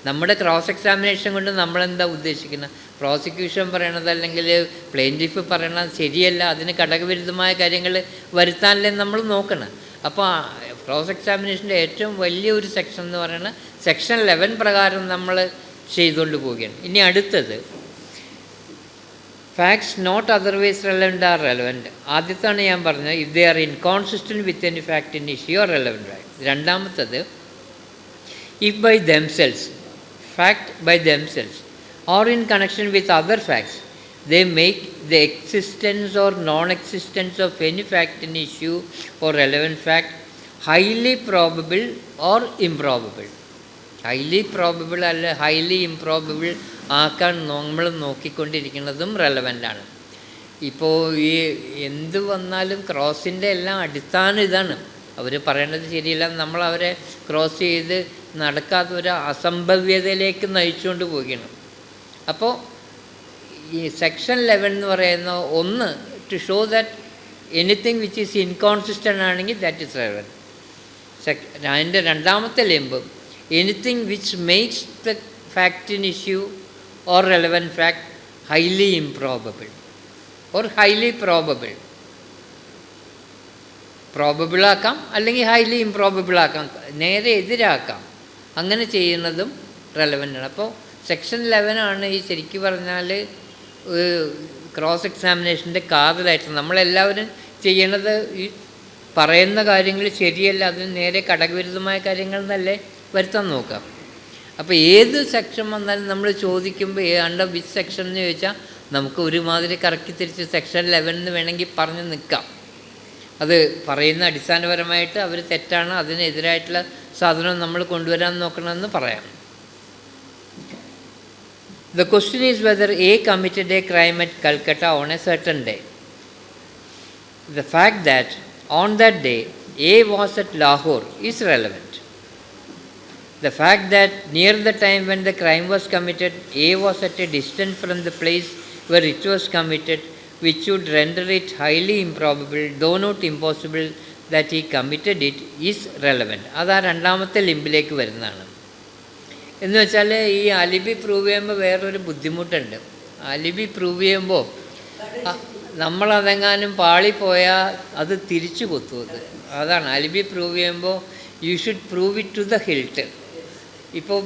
നമ്മുടെ ക്രോസ് എക്സാമിനേഷൻ കൊണ്ട് നമ്മളെന്താ ഉദ്ദേശിക്കുന്നത്? പ്രോസിക്യൂഷൻ പറയണത് അല്ലെങ്കിൽ പ്ലെയിൻറ്റിഫ് പറയണത് ശരിയല്ല, അതിന് ഘടകവിരുദ്ധമായ കാര്യങ്ങൾ വരുത്താനല്ലേ നമ്മൾ നോക്കണം. അപ്പോൾ ക്രോസ് എക്സാമിനേഷൻ്റെ ഏറ്റവും വലിയൊരു സെക്ഷൻ എന്ന് പറയുന്നത് സെക്ഷൻ 11 പ്രകാരം നമ്മൾ ചെയ്തുകൊണ്ട് പോവുകയാണ്. ഇനി അടുത്തത് facts not otherwise relevant are relevant. ആദ്യത്താണ് ഞാൻ പറഞ്ഞത് if they are inconsistent with any fact in issue or relevant fact. രണ്ടാമത്തത് if by themselves, fact by themselves or in connection with other facts they make the existence or non-existence of any fact in issue or relevant fact highly probable or improbable. highly probable അല്ല highly improbable ആക്കാൻ നമ്മൾ നോക്കിക്കൊണ്ടിരിക്കുന്നതും റെലവൻ്റാണ്. ഇപ്പോൾ ഈ എന്ത് വന്നാലും ക്രോസിൻ്റെ എല്ലാം അടിസ്ഥാനം ഇതാണ്. അവർ പറയേണ്ടത് ശരിയല്ല, നമ്മൾ അവരെ ക്രോസ് ചെയ്ത് നടക്കാത്ത ഒരു അസംഭവ്യതയിലേക്ക് നയിച്ചുകൊണ്ട് പോവുകയാണ്. അപ്പോൾ ഈ സെക്ഷൻ 11 എന്ന് പറയുന്ന ഒന്ന് to show that anything which is inconsistent ആണെങ്കിൽ ദാറ്റ് ഈസ് റെലവൻറ്റ്. അതിൻ്റെ രണ്ടാമത്തെ limb anything which makes the fact in issue or relevant fact highly improbable or highly probable. പ്രോബബിളാക്കാം അല്ലെങ്കിൽ ഹൈലി ഇംപ്രോബബിളാക്കാം, നേരെ എതിരാക്കാം. അങ്ങനെ ചെയ്യുന്നതും റെലവൻ്റാണ്. അപ്പോൾ സെക്ഷൻ 11 ഈ ശരിക്കും പറഞ്ഞാൽ ക്രോസ് എക്സാമിനേഷൻ്റെ കാതലായിട്ട് നമ്മളെല്ലാവരും ചെയ്യണത് ഈ പറയുന്ന കാര്യങ്ങൾ ശരിയല്ല, അതിന് നേരെ ഘടകവിരുദ്ധമായ കാര്യങ്ങൾ എന്നല്ലേ വരുത്താൻ നോക്കാം. അപ്പോൾ ഏത് സെക്ഷൻ വന്നാലും നമ്മൾ ചോദിക്കുമ്പോൾ അണ്ടർ വിച്ച് സെക്ഷൻ എന്ന് ചോദിച്ചാൽ നമുക്ക് ഒരുമാതിരി കറക്കി തിരിച്ച് സെക്ഷൻ 11 എന്ന് വേണമെങ്കിൽ പറഞ്ഞ് നിൽക്കാം. അത് പറയുന്ന അടിസ്ഥാനപരമായിട്ട് അവർ തെറ്റാണ്, അതിനെതിരായിട്ടുള്ള സാധനം നമ്മൾ കൊണ്ടുവരാൻ നോക്കണമെന്ന് പറയാം. The question is whether A committed a crime at Calcutta on a certain day. The fact that on that day A was at Lahore is relevant. The fact that near the time when the crime was committed, A was at a distance from the place where it was committed, which would render it highly improbable, though not impossible, that he committed it is relevant. അത് ആ രണ്ടാമത്തെ ലിമ്പിലേക്ക് വരുന്നതാണ്. എന്ന് വെച്ചാൽ ഈ അലിബി prove ചെയ്യുമ്പോൾ വേറൊരു ബുദ്ധിമുട്ടുണ്ട്. അലിബി പ്രൂവ് ചെയ്യുമ്പോൾ നമ്മളതെങ്ങാനും പാളിപ്പോയാൽ അത് തിരിച്ചു കൊത്തുന്നത്. അതാണ് അലിബി പ്രൂവ് ചെയ്യുമ്പോൾ you should prove it to the hilt. ഇപ്പോൾ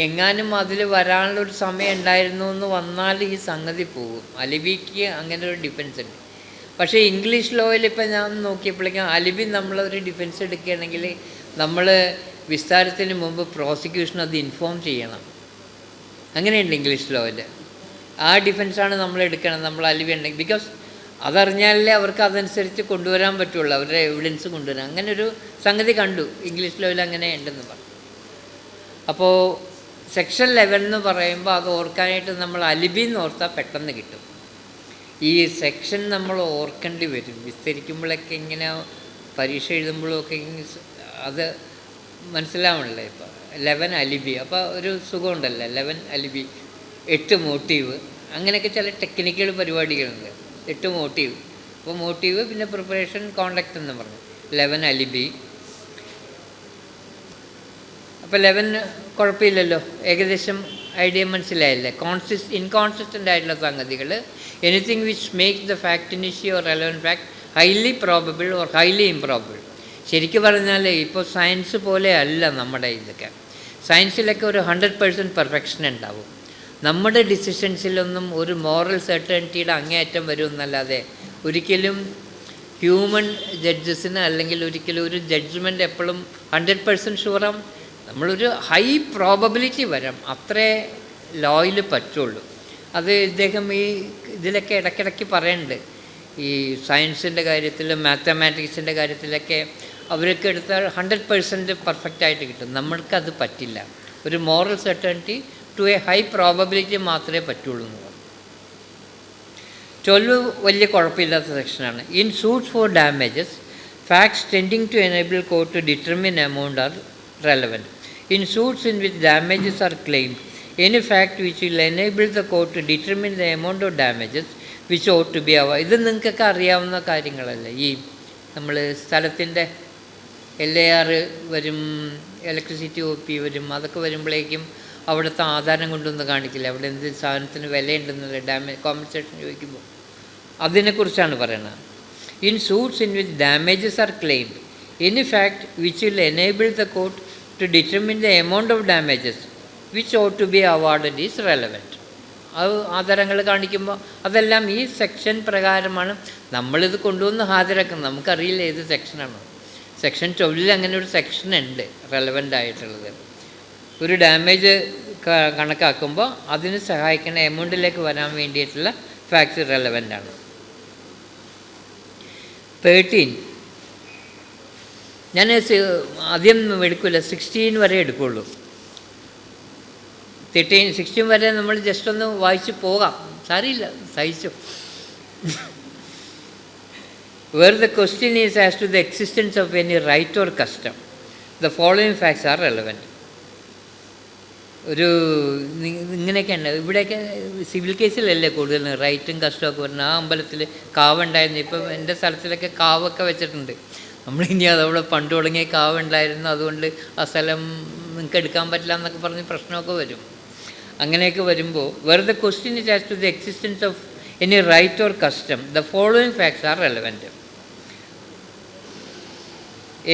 എങ്ങാനും അതിൽ വരാനുള്ളൊരു സമയം ഉണ്ടായിരുന്നു എന്ന് വന്നാൽ ഈ സംഗതി പോകും. അലിബിക്ക് അങ്ങനെ ഒരു ഡിഫൻസ് ഉണ്ട്. പക്ഷേ ഇംഗ്ലീഷ് ലോയിൽ ഇപ്പം ഞാൻ നോക്കിയപ്പോഴേക്കും അലിബി നമ്മളൊരു ഡിഫൻസ് എടുക്കുകയാണെങ്കിൽ നമ്മൾ വിസ്താരത്തിന് മുമ്പ് പ്രോസിക്യൂഷൻ അത് ഇൻഫോം ചെയ്യണം. അങ്ങനെയുണ്ട് ഇംഗ്ലീഷ് ലോയിൽ. ആ ഡിഫൻസാണ് നമ്മൾ എടുക്കണം നമ്മൾ അലിബി ഉണ്ടെങ്കിൽ. ബിക്കോസ് അതറിഞ്ഞാലേ അവർക്ക് അതനുസരിച്ച് കൊണ്ടുവരാൻ പറ്റുള്ളൂ, അവരുടെ എവിഡൻസ് കൊണ്ടുവരാൻ. അങ്ങനെ ഒരു സംഗതി കണ്ടു ഇംഗ്ലീഷ് ലോയിൽ, അങ്ങനെ ഉണ്ടെന്ന് പറഞ്ഞു. അപ്പോൾ സെക്ഷൻ 11 എന്ന് പറയുമ്പോൾ അത് ഓർക്കാനായിട്ട് നമ്മൾ അലിബി എന്ന് ഓർത്താൽ പെട്ടെന്ന് കിട്ടും. ഈ സെക്ഷൻ നമ്മൾ ഓർക്കേണ്ടി വരും വിസ്തരിക്കുമ്പോഴൊക്കെ, ഇങ്ങനെ പരീക്ഷ എഴുതുമ്പോഴൊക്കെ അത് മനസ്സിലാവണല്ലേ. ഇപ്പോൾ 11 അലിബി, അപ്പോൾ ഒരു സുഖമുണ്ടല്ലോ. 11 അലിബി, 8 മോട്ടീവ്, അങ്ങനെയൊക്കെ ചില ടെക്നിക്കൽ പരിപാടികളുണ്ട്. 8 മോട്ടീവ്, അപ്പോൾ മോട്ടീവ് പിന്നെ പ്രിപ്പറേഷൻ കോണ്ടക്റ്റ് എന്ന് പറഞ്ഞു 11 അലിബി. അപ്പോൾ 11 കുഴപ്പമില്ലല്ലോ, ഏകദേശം ഐഡിയ മനസ്സിലായില്ലേ. ഇൻകോൺസിസ്റ്റൻ്റ് ആയിട്ടുള്ള സംഗതികൾ anything which makes the fact in issue or relevant fact highly probable or highly improbable. ശരിക്കും പറഞ്ഞാൽ ഇപ്പോൾ സയൻസ് പോലെ അല്ല നമ്മുടെ ഇതൊക്കെ. സയൻസിലൊക്കെ ഒരു 100% പെർഫെക്ഷൻ ഉണ്ടാവും. നമ്മുടെ ഡിസിഷൻസിലൊന്നും ഒരു മോറൽ സെർട്ടനിറ്റിയുടെ അങ്ങേയറ്റം വരുമെന്നല്ലാതെ ഒരിക്കലും ഹ്യൂമൻ ജഡ്ജസിന് അല്ലെങ്കിൽ ഒരിക്കലും ഒരു ജഡ്ജ്മെൻറ്റ് എപ്പോഴും 100% ഷുവറാവും. നമ്മളൊരു ഹൈ പ്രോബബിലിറ്റി വരാം, അത്രേ ലോയിൽ പറ്റുള്ളൂ. അത് ഇദ്ദേഹം ഈ ഇതിലൊക്കെ ഇടയ്ക്കിടയ്ക്ക് പറയുന്നുണ്ട്. ഈ സയൻസിൻ്റെ കാര്യത്തിൽ, മാത്തമാറ്റിക്സിൻ്റെ കാര്യത്തിലൊക്കെ അവരൊക്കെ എടുത്താൽ 100% പെർഫെക്റ്റായിട്ട് കിട്ടും. നമ്മൾക്കത് പറ്റില്ല. ഒരു moral certainty to a high probability മാത്രമേ പറ്റുള്ളൂ എന്ന് പറഞ്ഞു. 12 വലിയ കുഴപ്പമില്ലാത്ത സെക്ഷനാണ്. In suits for damages, facts tending to enable court to determine amount are relevant. In suits in which damages are claimed, any fact which will enable the court to determine the amount of damages which ought to be awarded. ഇത് നിങ്ങൾക്കൊക്കെ അറിയാവുന്ന കാര്യങ്ങളല്ലേ. ഈ നമ്മൾ സ്ഥലത്തിൻ്റെ LAR വരും, electricity OP വരും, അതൊക്കെ വരുമ്പോഴേക്കും അവിടുത്തെ ആധാരം കൊണ്ടൊന്നും കാണിക്കില്ല, അവിടെ എന്ത് സാധനത്തിന് വിലയുണ്ടെന്നുള്ള ഡാമേജ് കോമ്പൻസേഷൻ ചോദിക്കുമ്പോൾ അതിനെക്കുറിച്ചാണ് പറയുന്നത്. In suits in which damages are claimed, any fact which will enable the court to determine the amount of damages which ought to be awarded is relevant. അത് ആധാരങ്ങൾ കാണിക്കുമ്പോൾ അതെല്ലാം ഈ സെക്ഷൻ പ്രകാരമാണ് നമ്മളിത് കൊണ്ടുവന്ന് ഹാജരാക്കുന്നത്. നമുക്കറിയില്ല ഏത് സെക്ഷനാണോ. സെക്ഷൻ 12 അങ്ങനെ ഒരു സെക്ഷൻ ഉണ്ട് റെലവൻ്റ് ആയിട്ടുള്ളത്. ഒരു ഡാമേജ് കണക്കാക്കുമ്പോൾ അതിന് സഹായിക്കുന്ന എമൗണ്ടിലേക്ക് വരാൻ വേണ്ടിയിട്ടുള്ള ഫാക്ട്സ് റെലവൻ്റ് ആണ്. 13 ഞാൻ ആദ്യം എടുക്കില്ല, 16 വരെ എടുക്കുള്ളൂ. 16 വരെ നമ്മൾ ജസ്റ്റ് ഒന്ന് വായിച്ച് പോകാം, സാരിയില്ല, സഹിച്ചു. Where the question is as to the existence of any right or custom, the following facts are relevant. ഒരു ഇങ്ങനെയൊക്കെയാണ് ഇവിടെയൊക്കെ സിവിൽ കേസിലല്ലേ കൂടുതലും റൈറ്റും കസ്റ്റമൊക്കെ വരുന്നത്. ആ അമ്പലത്തിൽ കാവുണ്ടായിരുന്നു, ഇപ്പം എൻ്റെ സ്ഥലത്തിലൊക്കെ കാവൊക്കെ വെച്ചിട്ടുണ്ട്. നമ്മളിനി അതവിടെ പണ്ട് തുടങ്ങിയ കാവുണ്ടായിരുന്നു, അതുകൊണ്ട് ആ സ്ഥലം നിങ്ങൾക്ക് എടുക്കാൻ പറ്റില്ല എന്നൊക്കെ പറഞ്ഞ് പ്രശ്നമൊക്കെ വരും. അങ്ങനെയൊക്കെ വരുമ്പോൾ where the question is as to the existence of any right or custom, the following facts are relevant.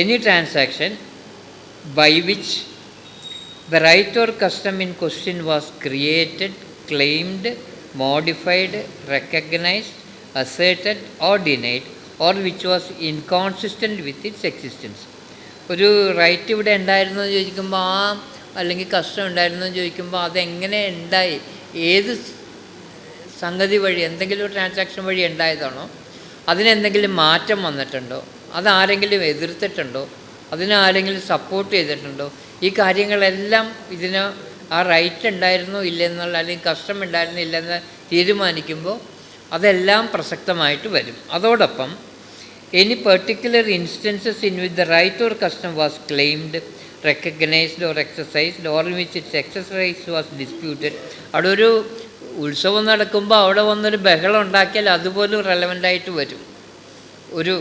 Any transaction by which the right or custom in question was created, claimed, modified, recognized, asserted or denied, or which was inconsistent with its existence. ഒരു right ഇവിടെ ഉണ്ടായിരുന്നു എന്ന് ചോദിക്കുമ്പോൾ അല്ലെങ്കിൽ custom ഉണ്ടായിരുന്നു എന്ന് ചോദിക്കുമ്പോൾ അതെങ്ങനെ ഉണ്ടായി, ഏത് സംഗതി വഴി, എന്തെങ്കിലും ട്രാൻസാക്ഷൻ വഴി ഉണ്ടായതാണോ, അതിനെന്തെങ്കിലും മാറ്റം വന്നിട്ടുണ്ടോ, അതാരെങ്കിലും എതിർത്തിട്ടുണ്ടോ, അതിനാരെങ്കിലും സപ്പോർട്ട് ചെയ്തിട്ടുണ്ടോ, ഈ കാര്യങ്ങളെല്ലാം ഇതിന് ആ റൈറ്റ് ഉണ്ടായിരുന്നോ ഇല്ലെന്നുള്ള അല്ലെങ്കിൽ കസ്റ്റം ഉണ്ടായിരുന്നോ ഇല്ലെന്ന് തീരുമാനിക്കുമ്പോൾ അതെല്ലാം പ്രസക്തമായിട്ട് വരും. അതോടൊപ്പം any particular instances in which the right or custom was claimed, recognised or exercised or in which its exercise was disputed. അവിടെ ഒരു ഉത്സവം നടക്കുമ്പോൾ അവിടെ വന്നൊരു ബഹളം ഉണ്ടാക്കിയാൽ അതുപോലും റെലവൻ്റായിട്ട് വരും. ഒരു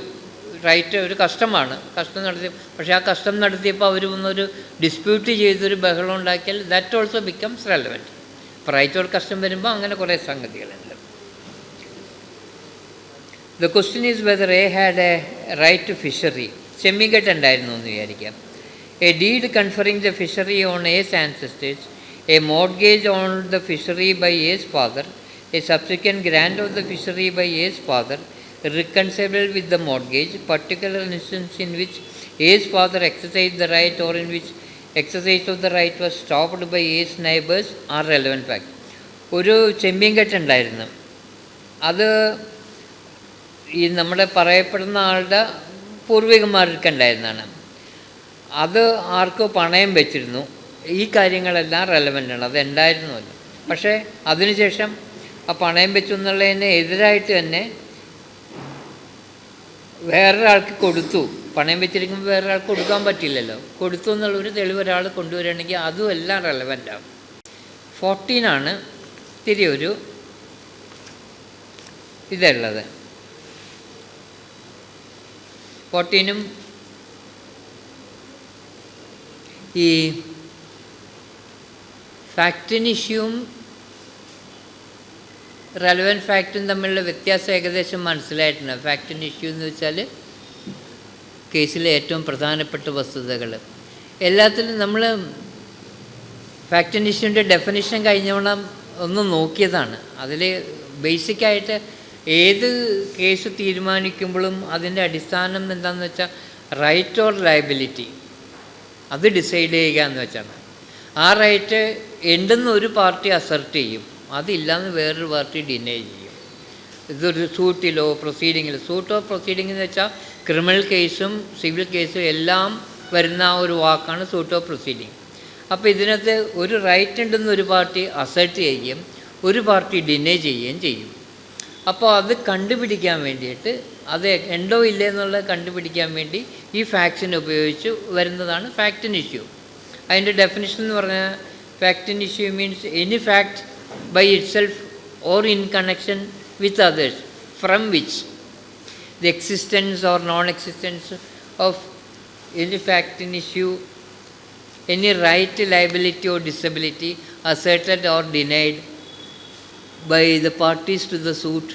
റൈറ്റ് ഒരു കസ്റ്റമാണ്, കസ്റ്റം നടത്തി, പക്ഷേ ആ കസ്റ്റം നടത്തിയപ്പോൾ അവർ വന്നൊരു ഡിസ്പ്യൂട്ട് ചെയ്തൊരു ബഹളം ഉണ്ടാക്കിയാൽ ദാറ്റ് ഓൾസോ ബിക്കംസ് റെലവൻറ്റ്. ഇപ്പോൾ റൈറ്റ് ഓർ കസ്റ്റം വരുമ്പോൾ അങ്ങനെ കുറേ സംഗതികളുണ്ട്. The question is whether a had a right to fishery. ചെമ്മിക്കെട്ട് ഉണ്ടായിരുന്നു എന്ന് വിചാരിക്കാം. A deed conferring the fishery on A's ancestors, a mortgage on the fishery by A's father, a subsequent grant of the fishery by A's father, reconcilable with the mortgage, particular instance in which A's father exercised the right or in which exercise of the right was stopped by A's neighbors are relevant facts. ഒരു ചെമ്മീൻകെട്ട് ഉണ്ടായിരുന്നു, അത് ഈ നമ്മുടെ പറയപ്പെടുന്ന ആളുടെ പൂർവികന്മാർക്ക് ഉണ്ടായിരുന്നതാണ്. അത് ആർക്കോ പണയം വെച്ചിരുന്നു. ഈ കാര്യങ്ങളെല്ലാം റെലവൻ്റാണ്, അത് ഉണ്ടായിരുന്നല്ലോ. പക്ഷേ അതിനുശേഷം ആ പണയം വെച്ചു എന്നുള്ളതിന് എതിരായിട്ട് തന്നെ വേറൊരാൾക്ക് കൊടുത്തു. പണയം വെച്ചിരിക്കുമ്പോൾ വേറൊരാൾക്ക് കൊടുക്കാൻ പറ്റില്ലല്ലോ. കൊടുത്തു എന്നുള്ളൊരു തെളിവ് ഒരാൾ കൊണ്ടുവരികയാണെങ്കിൽ അതും എല്ലാം റെലവൻ്റാണ്. 14 ഇത്തിരി ഒരു ഇതുള്ളത്. 14 ഈ ഫാക്റ്റിന് ഇഷ്യൂവും റെലവൻറ്റ് ഫാക്റ്റും തമ്മിലുള്ള വ്യത്യാസം ഏകദേശം മനസ്സിലായിട്ടുണ്ട്. ഫാക്റ്റിന് ഇഷ്യൂ എന്ന് വെച്ചാൽ കേസിലെ ഏറ്റവും പ്രധാനപ്പെട്ട വസ്തുതകൾ. എല്ലാത്തിലും നമ്മൾ ഫാക്റ്റിന് ഇഷ്യൂവിൻ്റെ ഡെഫിനിഷൻ കഴിഞ്ഞവണ്ണം ഒന്ന് നോക്കിയതാണ്. അതിൽ ബേസിക്കായിട്ട് ഏത് കേസ് തീരുമാനിക്കുമ്പോഴും അതിൻ്റെ അടിസ്ഥാനം എന്താണെന്ന് വെച്ചാൽ റൈറ്റ് ഓർ ലയബിലിറ്റി അത് ഡിസൈഡ് ചെയ്യുക എന്ന് വെച്ചാണ്. ആ റൈറ്റ് ഉണ്ടെന്ന് ഒരു പാർട്ടി അസർട്ട് ചെയ്യും, അതില്ലാന്ന് വേറൊരു പാർട്ടി ഡിനൈ ചെയ്യും. ഇതൊരു സൂട്ടിലോ പ്രൊസീഡിങ്ങിലോ, സൂട്ടോ പ്രൊസീഡിംഗ് എന്ന് വെച്ചാൽ ക്രിമിനൽ കേസും സിവിൽ കേസും എല്ലാം വരുന്ന ഒരു വാക്കാണ് സൂട്ടോ പ്രൊസീഡിങ്. അപ്പോൾ ഇതിനകത്ത് ഒരു റൈറ്റ് ഉണ്ടെന്ന് ഒരു പാർട്ടി അസർട്ട് ചെയ്യുകയും ഒരു പാർട്ടി ഡിനൈ ചെയ്യുകയും ചെയ്യും. അപ്പോൾ അത് കണ്ടുപിടിക്കാൻ വേണ്ടിയിട്ട് അത് ഉണ്ടോ ഇല്ലേ എന്നുള്ളത് കണ്ടുപിടിക്കാൻ വേണ്ടി ഈ ഫാക്ട്സിനെ ഉപയോഗിച്ച് വരുന്നതാണ് ഫാക്ട് ഇൻ ഇഷ്യൂ. അതിൻ്റെ ഡെഫിനിഷൻ എന്ന് പറഞ്ഞാൽ fact in issue means any fact by itself or in connection with others from which the existence or non-existence of any fact in issue, any right, liability or disability asserted or denied by the parties to the suit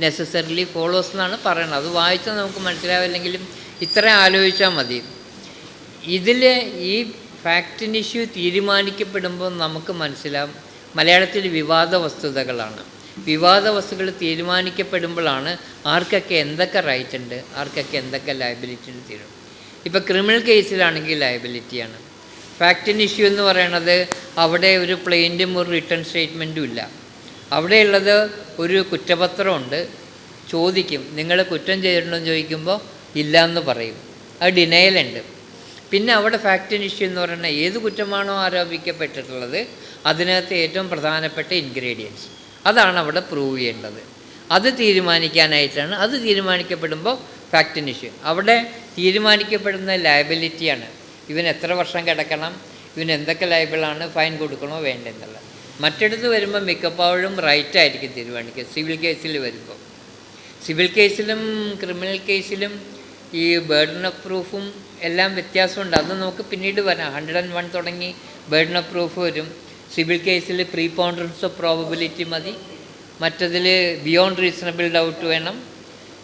necessarily follows എന്നാണ് പറയുന്നത്. അത് വായിച്ചാൽ നമുക്ക് മനസ്സിലാവില്ലെങ്കിലും ഇത്ര ആലോചിച്ചാൽ മതി. ഇതിൽ ഈ ഫാക്ട് ഇൻ ഇഷ്യൂ തീരുമാനിക്കപ്പെടുമ്പോൾ നമുക്ക് മനസ്സിലാവും മലയാളത്തിൽ വിവാദ വസ്തുതകളാണ്. വിവാദ വസ്തുക്കൾ തീരുമാനിക്കപ്പെടുമ്പോഴാണ് ആർക്കൊക്കെ എന്തൊക്കെ റൈറ്റ് ഉണ്ട്, ആർക്കൊക്കെ എന്തൊക്കെ ലയബിലിറ്റി ഉണ്ട് തീരും. ഇപ്പോൾ ക്രിമിനൽ കേസിലാണെങ്കിൽ ലയബിലിറ്റിയാണ്. ഫാക്ട് ഇൻ ഇഷ്യൂ എന്ന് പറയണത് അവിടെ ഒരു പ്ലെയിൻറ്റും ഒരു റിട്ടേൺ സ്റ്റേറ്റ്മെൻറ്റും ഇല്ല. അവിടെയുള്ളത് ഒരു കുറ്റപത്രമുണ്ട്, ചോദിക്കും നിങ്ങൾ കുറ്റം ചെയ്തിട്ടുണ്ടോ എന്ന് ചോദിക്കുമ്പോൾ ഇല്ല എന്ന് പറയും, അത് ഡിനയലുണ്ട്. പിന്നെ അവിടെ ഫാക്ട് ഇൻ ഇഷ്യൂ എന്ന് പറയുന്നത് ഏത് കുറ്റമാണോ ആരോപിക്കപ്പെട്ടിട്ടുള്ളത് അതിനകത്ത് ഏറ്റവും പ്രധാനപ്പെട്ട ഇൻഗ്രീഡിയൻസ് അതാണ് അവിടെ പ്രൂവ് ചെയ്യേണ്ടത്. അത് തീരുമാനിക്കാനായിട്ടാണ്. അത് തീരുമാനിക്കപ്പെടുമ്പോൾ ഫാക്ട് ഇൻ ഇഷ്യൂ. അവിടെ തീരുമാനിക്കപ്പെടുന്ന ലയബിലിറ്റിയാണ്. ഇവൻ എത്ര വർഷം കിടക്കണം, ഇവന് എന്തൊക്കെ ലയബിളാണ്, ഫൈൻ കൊടുക്കണോ വേണ്ടെന്നുള്ളത്. മറ്റിടത്ത് വരുമ്പോൾ മിക്കപ്പോഴും റൈറ്റായിരിക്കും തീരുമാനിക്കുക. സിവിൽ കേസിൽ വരുമ്പോൾ, സിവിൽ കേസിലും ക്രിമിനൽ കേസിലും ഈ ബേർഡൻ ഓഫ് പ്രൂഫും എല്ലാം വ്യത്യാസമുണ്ട്. അത് നമുക്ക് പിന്നീട് വരാം. 101 തുടങ്ങി ബേർഡൻ ഓഫ് പ്രൂഫ് വരും. സിവിൽ കേസിൽ പ്രീപോണ്ടറൻസ് ഓഫ് പ്രോബബിലിറ്റി മതി, മറ്റതിൽ ബിയോണ്ട് റീസണബിൾ ഡൗട്ട് വേണം.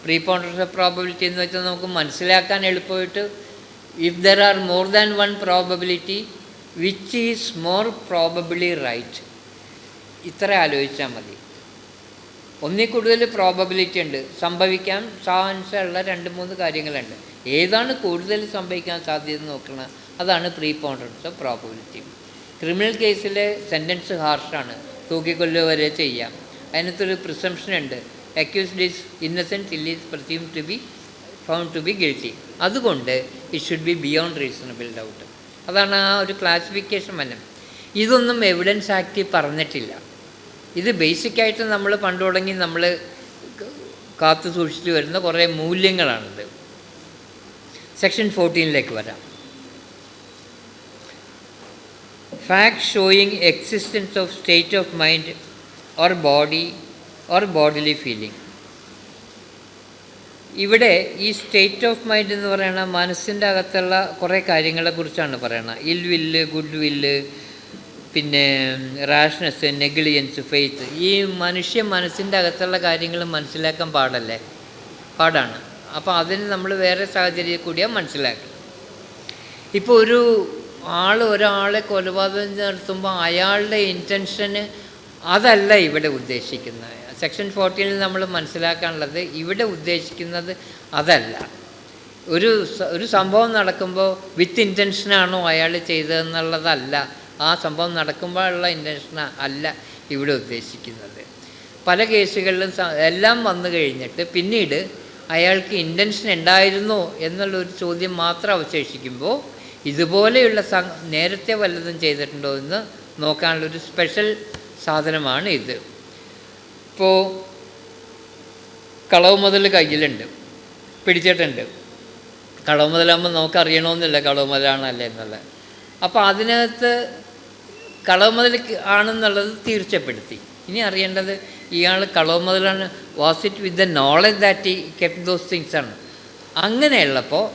പ്രീപോണ്ടറൻസ് ഓഫ് പ്രോബബിലിറ്റി എന്ന് വെച്ചാൽ നമുക്ക് മനസ്സിലാക്കാൻ എളുപ്പമായിട്ട് if there are more than one probability which is more probably right, ഇത്ര ആലോചിച്ചാൽ മതി. ഒന്നിൽ കൂടുതൽ പ്രോബബിലിറ്റി ഉണ്ട്, സംഭവിക്കാൻ സാധ്യതയുള്ള 2-3 കാര്യങ്ങളുണ്ട്. ഏതാണ് കൂടുതൽ സംഭവിക്കാൻ സാധ്യത നോക്കണം, അതാണ് പ്രീപോണ്ടറൻസ് ഓഫ് പ്രോബബിലിറ്റി. ക്രിമിനൽ കേസിലെ സെൻറ്റൻസ് ഹാർഷാണ്, തൂക്കിക്കൊല്ലുക വരെ ചെയ്യാം. അതിനകത്തൊരു പ്രിസംപ്ഷൻ ഉണ്ട്, accused is innocent till is presumed to be found to be guilty. അതുകൊണ്ട് it should be beyond reasonable doubt. അതാണ് ആ ഒരു ക്ലാസിഫിക്കേഷൻ വന്നത്. ഇതൊന്നും എവിഡൻസ് ആക്റ്റിൽ പറഞ്ഞിട്ടില്ല. ഇത് ബേസിക്കായിട്ട് നമ്മൾ പണ്ട് തുടങ്ങി നമ്മൾ കാത്തു സൂക്ഷിച്ചു വരുന്ന കുറേ മൂല്യങ്ങളാണിത്. സെക്ഷൻ 14 വരാം. Facts showing existence of state of mind or body or bodily feeling. ഇവിടെ ഈ സ്റ്റേറ്റ് ഓഫ് മൈൻഡ് എന്ന് പറയുന്ന മനസ്സിൻ്റെ അകത്തുള്ള കുറേ കാര്യങ്ങളെക്കുറിച്ചാണ് പറയണത്. ഇൽ വില്ല്, ഗുഡ് വില്ല്, പിന്നെ റാഷ്നസ്, നെഗ്ലിജൻസ്, ഫെയ്ത്ത്. ഈ മനുഷ്യ മനസ്സിൻ്റെ അകത്തുള്ള കാര്യങ്ങൾ മനസ്സിലാക്കാൻ പാടാണ്. അപ്പോൾ അതിന് നമ്മൾ വേറെ സാഹചര്യം കൂടിയാണ് മനസ്സിലാക്കുക. ഇപ്പോൾ ഒരാളെ കൊലപാതകം നടത്തുമ്പോൾ അയാളുടെ ഇൻറ്റൻഷന് അതല്ല ഇവിടെ ഉദ്ദേശിക്കുന്നത്. സെക്ഷൻ 14 നമ്മൾ മനസ്സിലാക്കാനുള്ളത് ഇവിടെ ഉദ്ദേശിക്കുന്നത് അതല്ല. ഒരു സംഭവം നടക്കുമ്പോൾ വിത്ത് ഇൻറ്റൻഷനാണോ അയാൾ ചെയ്തതെന്നുള്ളതല്ല, ആ സംഭവം നടക്കുമ്പോഴുള്ള ഇൻറ്റൻഷൻ അല്ല ഇവിടെ ഉദ്ദേശിക്കുന്നത്. പല കേസുകളിലും എല്ലാം വന്നു കഴിഞ്ഞിട്ട് പിന്നീട് അയാൾക്ക് ഇൻറ്റൻഷൻ ഉണ്ടായിരുന്നോ എന്നുള്ളൊരു ചോദ്യം മാത്രം അവശേഷിക്കുമ്പോൾ ഇതുപോലെയുള്ള നേരത്തെ വല്ലതും ചെയ്തിട്ടുണ്ടോ എന്ന് നോക്കാനുള്ളൊരു സ്പെഷ്യൽ സാധനമാണ് ഇത്. ഇപ്പോൾ കളവ് മുതൽ കയ്യിലുണ്ട്, പിടിച്ചിട്ടുണ്ട്. കളവ് മുതലാകുമ്പോൾ നമുക്കറിയണമെന്നില്ല കളവ് മുതലാണല്ലേ എന്നുള്ളത്. അപ്പോൾ അതിനകത്ത് കളവ് മുതൽ ആണെന്നുള്ളത് തീർച്ചപ്പെടുത്തി. ഇനി അറിയേണ്ടത് ഇയാൾ കളവ് മുതലാണ്, was it with the knowledge that he kept those things ആണ്. അങ്ങനെയുള്ളപ്പോൾ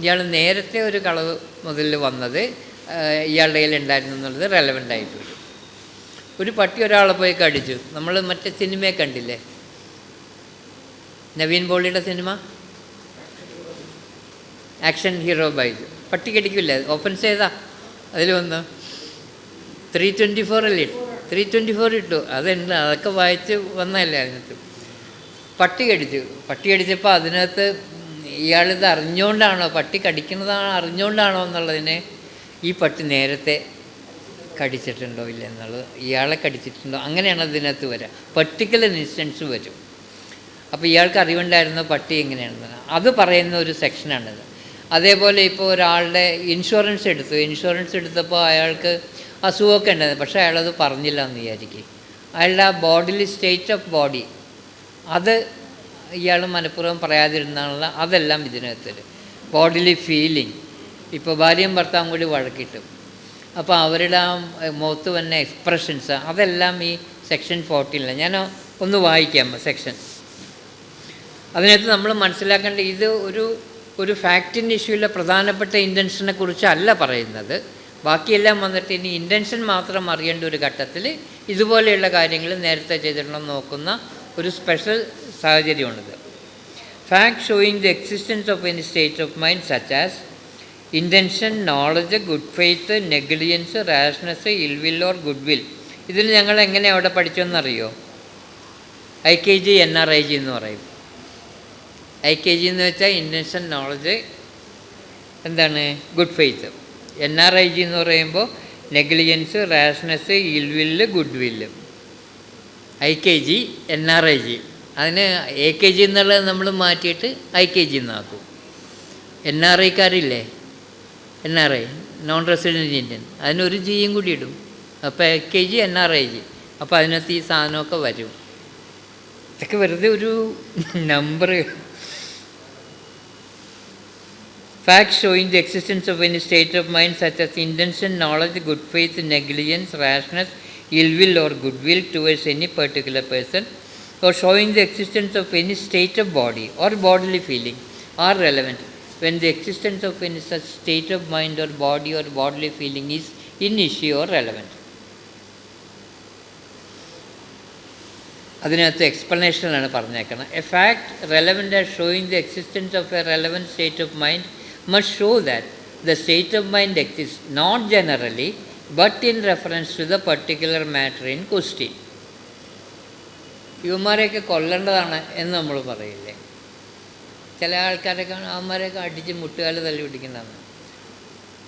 ഇയാൾ നേരത്തെ ഒരു കളവ് മുതൽ വന്നത് ഇയാളുടെ കയ്യിൽ ഉണ്ടായിരുന്നു എന്നുള്ളത് റെലവൻ്റ് ആയിട്ട് വരും. ഒരു പട്ടി ഒരാളെ പോയി കടിച്ചു. നമ്മൾ മറ്റേ സിനിമയെ കണ്ടില്ലേ, നവീൻ പോളിയുടെ സിനിമ ആക്ഷൻ ഹീറോ ബൈജു. പട്ടി കടിക്കില്ലേ, ഓപ്പൺ ചെയ്താ അതിൽ വന്ന് 324 അല്ലേ, 324 ഇട്ടു. അതൊക്കെ വായിച്ച് വന്നതല്ലേ അതിനകത്ത്. പട്ടി കടിച്ചപ്പോൾ അതിനകത്ത് ഇയാളിത് അറിഞ്ഞുകൊണ്ടാണോ, പട്ടി കടിക്കുന്നതാണോ അറിഞ്ഞുകൊണ്ടാണോ എന്നുള്ളതിനെ ഈ പട്ടി നേരത്തെ കടിച്ചിട്ടുണ്ടോ ഇല്ല എന്നുള്ളത്, ഇയാളെ കടിച്ചിട്ടുണ്ടോ, അങ്ങനെയാണ് അതിനകത്ത് വരിക. പർട്ടിക്കുലർ ഇൻസ്റ്റൻസ് വരും. അപ്പോൾ ഇയാൾക്ക് അറിവുണ്ടായിരുന്ന പട്ടി എങ്ങനെയാണെന്ന് അത് പറയുന്ന ഒരു സെക്ഷനാണിത്. അതേപോലെ ഇപ്പോൾ ഒരാളുടെ ഇൻഷുറൻസ് എടുത്തപ്പോൾ അയാൾക്ക് അസുഖമൊക്കെ ഉണ്ടായിരുന്നു, പക്ഷേ അയാളത് പറഞ്ഞില്ല എന്ന് വിചാരിക്കും. അയാളുടെ ആ ബോഡിയിൽ സ്റ്റേറ്റ് ഓഫ് ബോഡി അത് ഇയാൾ മനഃപൂർവ്വം പറയാതിരുന്നാണല്ലോ, അതെല്ലാം ഇതിനകത്ത്. ബോഡിലി ഫീലിംഗ്, ഇപ്പോൾ ഭാര്യയും ഭർത്താവും കൂടി വഴക്കിട്ടും, അപ്പോൾ അവരുടെ ആ മുഖത്ത് തന്നെ എക്സ്പ്രഷൻസ്, അതെല്ലാം ഈ സെക്ഷൻ 14 ഞാൻ ഒന്ന് വായിക്കാം സെക്ഷൻ. അതിനകത്ത് നമ്മൾ മനസ്സിലാക്കേണ്ട ഇത് ഒരു ഫാക്റ്റിൻ്റെ ഇഷ്യൂവിലെ പ്രധാനപ്പെട്ട ഇൻറ്റൻഷനെ കുറിച്ചല്ല പറയുന്നത്. ബാക്കിയെല്ലാം വന്നിട്ട് ഇനി ഇൻറ്റൻഷൻ മാത്രം അറിയേണ്ട ഒരു ഘട്ടത്തിൽ ഇതുപോലെയുള്ള കാര്യങ്ങൾ നേരത്തെ ചെയ്തിട്ടുണ്ടോ നോക്കുന്ന ഒരു സ്പെഷ്യൽ സാഹചര്യമാണിത്. Fact showing the existence of any state of mind such as intention, knowledge, good faith, negligence, rashness, ill will or good will. ഇതിൽ ഞങ്ങൾ എങ്ങനെ അവിടെ പഠിച്ചോന്നറിയോ? IKG NRIG എന്ന് പറയും. IKG എന്ന് വെച്ചാൽ ഇൻറ്റൻഷൻ, നോളജ്, എന്താണ്, ഗുഡ് ഫെയ്ത്ത്. NRIG എന്ന് പറയുമ്പോൾ നെഗ്ലിജൻസ്, റാഷ്നെസ്, ഇൽവില്ല്, ഗുഡ് വില്ല്. IKG NRIG. അതിന് AKG എന്നുള്ളത് നമ്മൾ മാറ്റിയിട്ട് IKG എന്നാക്കും. NRIക്കാരില്ലേ, NRI, non resident Indian, അതിനൊരു ജിയും കൂടി ഇടും. അപ്പോൾ AKG NRIG. അപ്പോൾ അതിനകത്ത് ഈ സാധനമൊക്കെ വരും. ഇതൊക്കെ വെറുതെ ഒരു number. Facts showing the existence of any state of mind such as intention, knowledge, good faith, negligence, rashness, ill will or good will towards any particular person, or showing the existence of any state of body or bodily feeling are relevant when the existence of any such state of mind or body or bodily feeling is in issue or relevant. അതിനകത്ത് എക്സ്പ്ലനേഷനിലാണ് പറഞ്ഞേക്കുന്നത്. A fact relevant as showing the existence of A relevant state of mind must show that the state of mind exists not generally but in reference to the particular matter in question. ഇവന്മാരെയൊക്കെ കൊല്ലേണ്ടതാണ് എന്ന് നമ്മൾ പറയില്ലേ? ചില ആൾക്കാരൊക്കെ അവന്മാരെയൊക്കെ അടിച്ച് മുട്ടുകാൽ തല്ലി പിടിക്കുന്നതാണ്.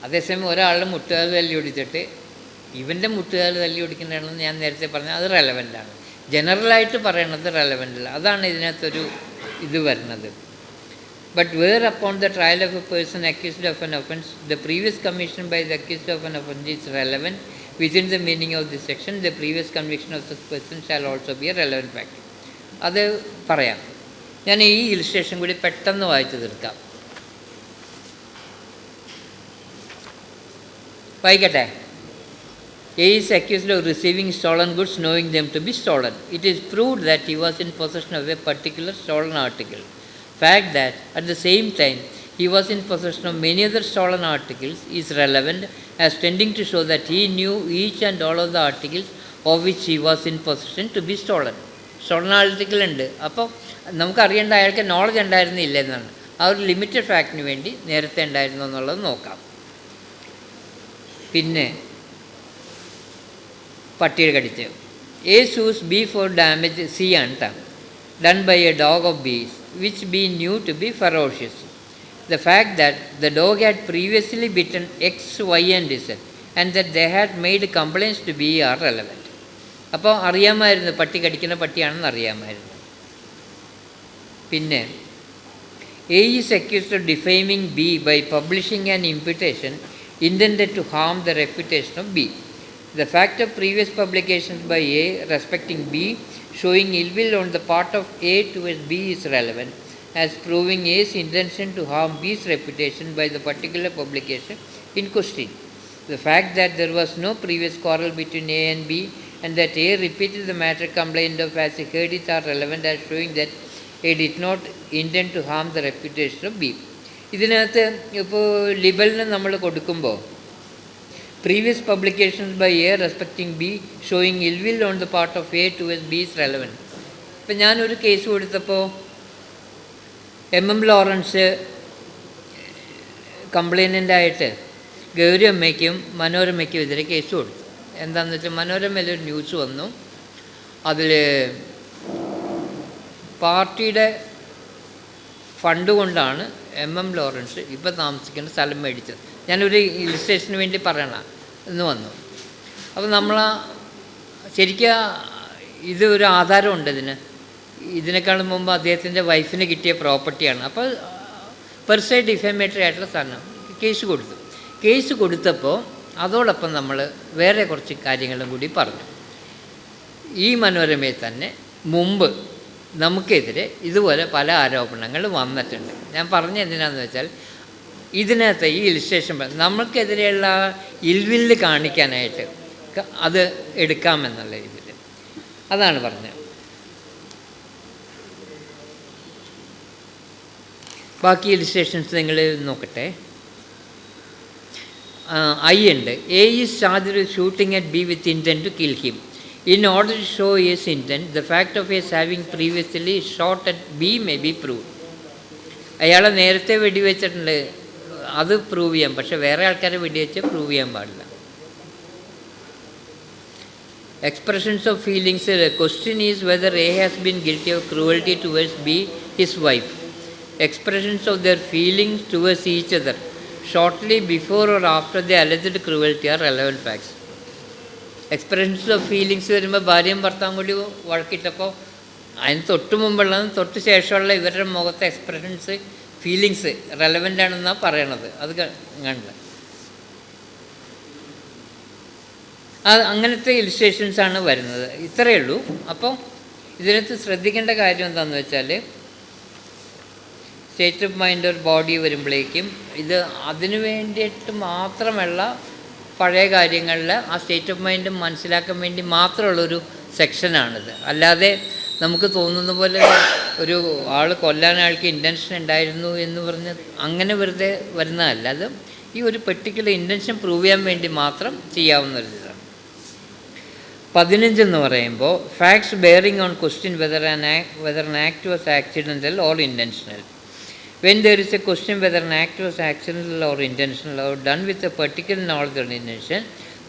അതേസമയം ഒരാളുടെ മുട്ടുകാൽ തല്ലി പിടിച്ചിട്ട് ഇവൻ്റെ മുട്ടുകാൽ തല്ലി പിടിക്കുന്നതാണെന്ന് ഞാൻ നേരത്തെ പറഞ്ഞാൽ അത് റെലവൻ്റാണ്. ജനറലായിട്ട് പറയണത് റെലവൻ്റല്ല. അതാണ് ഇതിനകത്തൊരു ഇത് വരുന്നത്. But whereupon the trial of a person accused of an offence, the previous commission by the accused of an offence is relevant within the meaning of this section, the previous conviction of such person shall also be a relevant fact. അത് പറയാം. ഞാൻ ഈ illustration കൂടി പെട്ടെന്ന് വായിച്ചു തീർക്കാം. വായിക്കട്ടെ. A is accused of receiving stolen goods knowing them to be stolen. It is proved that he was in possession of a particular stolen article. Fact that at the same time he was in possession of many other stolen articles is relevant as tending to show that he knew each and all of the articles of which he was in possession to be stolen. Stolen article ഉണ്ട്. അപ്പോൾ നമുക്കറിയേണ്ട അയാൾക്ക് knowledge ഉണ്ടായിരുന്നില്ല എന്നാണ്. ആ ഒരു limited ഫാക്ടിന് വേണ്ടി നേരത്തെ ഉണ്ടായിരുന്നു എന്നുള്ളത് നോക്കാം. പിന്നെ പട്ടിയെ കടിച്ച് A sues B for damage C ആണ് done by a dog of B's which B knew to be ferocious. The fact that the dog had previously bitten X, Y and Z and that they had made complaints to B are relevant. അപ്പോൾ അറിയാമായിരുന്നു പട്ടി കടിക്കുന്ന പട്ടിയാണെന്ന് അറിയാമായിരുന്നു. പിന്നെ A is accused of defaming B by publishing an imputation intended to harm the reputation of B. The fact of previous publications by A respecting B showing ill will on the part of A towards B is relevant as proving A's intention to harm B's reputation by the particular publication in question. The fact that there was no previous quarrel between A and B and that A repeated the matter complained of as he heard it are relevant as showing that A did not intend to harm the reputation of B. ഇതിനകത്ത് ഇപ്പോൾ ലിബലിന് നമ്മൾ കൊടുക്കുമ്പോൾ previous publications by A respecting B showing ill will on the part of A towards B is relevant. ഇപ്പം ഞാനൊരു case കൊടുത്തപ്പോൾ MM Lawrence കംപ്ലൈനൻ്റായിട്ട് Gauri അമ്മയ്ക്കും മനോരമയ്ക്കും എതിരെ case കൊടുത്തു. എന്താണെന്ന് വെച്ചാൽ മനോരമയിലൊരു ന്യൂസ് വന്നു, അതിൽ പാർട്ടിയുടെ ഫണ്ട് കൊണ്ടാണ് MM ലോറൻസ് ഇപ്പം താമസിക്കുന്ന സ്ഥലം മേടിച്ചത്. ഞാനൊരു ഇലിസ്ട്രേഷന് വേണ്ടി പറയണം എന്ന് വന്നു. അപ്പോൾ നമ്മൾ ശരിക്കും ഇത് ഒരു ആധാരമുണ്ട് ഇതിനേക്കാളും മുമ്പ് അദ്ദേഹത്തിൻ്റെ വൈഫിന് കിട്ടിയ പ്രോപ്പർട്ടിയാണ്. അപ്പോൾ പെർസെ ഡിഫേമേറ്ററി ആയിട്ടുള്ള സാധനം കേസ് കൊടുത്തപ്പോൾ അതോടൊപ്പം നമ്മൾ വേറെ കുറച്ച് കാര്യങ്ങളും കൂടി പറഞ്ഞു. ഈ മനോരമയിൽ തന്നെ മുമ്പ് നമുക്കെതിരെ ഇതുപോലെ പല ആരോപണങ്ങൾ വന്നിട്ടുണ്ട്. ഞാൻ പറഞ്ഞ എന്തിനാണെന്ന് വെച്ചാൽ ഇതിനകത്ത് ഈ ഇലിസ്ട്രേഷൻ നമ്മൾക്കെതിരെയുള്ള ഇൽവില്ല് കാണിക്കാനായിട്ട് അത് എടുക്കാമെന്നുള്ള രീതിയിൽ അതാണ് പറഞ്ഞത്. ബാക്കി ഇലിസ്ട്രേഷൻസ് നിങ്ങൾ നോക്കട്ടെ. ഐ ഉണ്ട്. A is charged with shooting at B with intent to kill him. In order to show his intent, the fact of his having previously shot at B may be proved. അയാളെ നേരത്തെ വെടിവെച്ചിട്ടുണ്ട്, അത് prove ചെയ്യാം. പക്ഷെ വേറെ ആൾക്കാരെ വെടിവെച്ച് prove ചെയ്യാൻ പാടില്ല. Expressions of feelings. Question is whether A has been guilty of cruelty towards B his wife. Expressions of their feelings towards each other shortly before or after the alleged cruelty are relevant facts. Expressions of feelings വരുമ്പോൾ ഭാര്യയും ഭർത്താവും കൂടി വഴക്കിട്ടപ്പോൾ അതിന് തൊട്ട് മുമ്പുള്ളതും തൊട്ട് ശേഷമുള്ള ഇവരുടെ മുഖത്തെ എക്സ്പ്രഷൻസ് ഫീലിങ്സ് റെലവൻ്റ് ആണെന്നാണ് പറയണത്. അത് കണ്ട് അങ്ങനത്തെ ഇലിസ്ട്രേഷൻസാണ് വരുന്നത്. ഇത്രയേ ഉള്ളൂ. അപ്പോൾ ഇതിനകത്ത് ശ്രദ്ധിക്കേണ്ട കാര്യം എന്താണെന്ന് വെച്ചാൽ സ്റ്റേറ്റ് ഓഫ് മൈൻഡ് ഒരു ബോഡി വരുമ്പോഴേക്കും ഇത് അതിനു വേണ്ടിയിട്ട് മാത്രമല്ല, പഴയ കാര്യങ്ങളിൽ ആ സ്റ്റേറ്റ് ഓഫ് മൈൻഡ് മനസ്സിലാക്കാൻ വേണ്ടി മാത്രമുള്ളൊരു സെക്ഷനാണിത്. അല്ലാതെ നമുക്ക് തോന്നുന്ന പോലെ ഒരു ആൾ കൊല്ലാൻ ആൾക്ക് ഇൻറ്റൻഷൻ ഉണ്ടായിരുന്നു എന്ന് പറഞ്ഞ് അങ്ങനെ വെറുതെ വരുന്നതല്ല. അത് ഈ ഒരു പെർട്ടിക്കുലർ ഇൻറ്റൻഷൻ പ്രൂവ് ചെയ്യാൻ വേണ്ടി മാത്രം ചെയ്യാവുന്നൊരിതാണ്. 15 എന്ന് പറയുമ്പോൾ facts bearing on question whether an act was accidental or intentional. When there is a question whether an act was accidental or intentional or done with a particular knowledge or intention,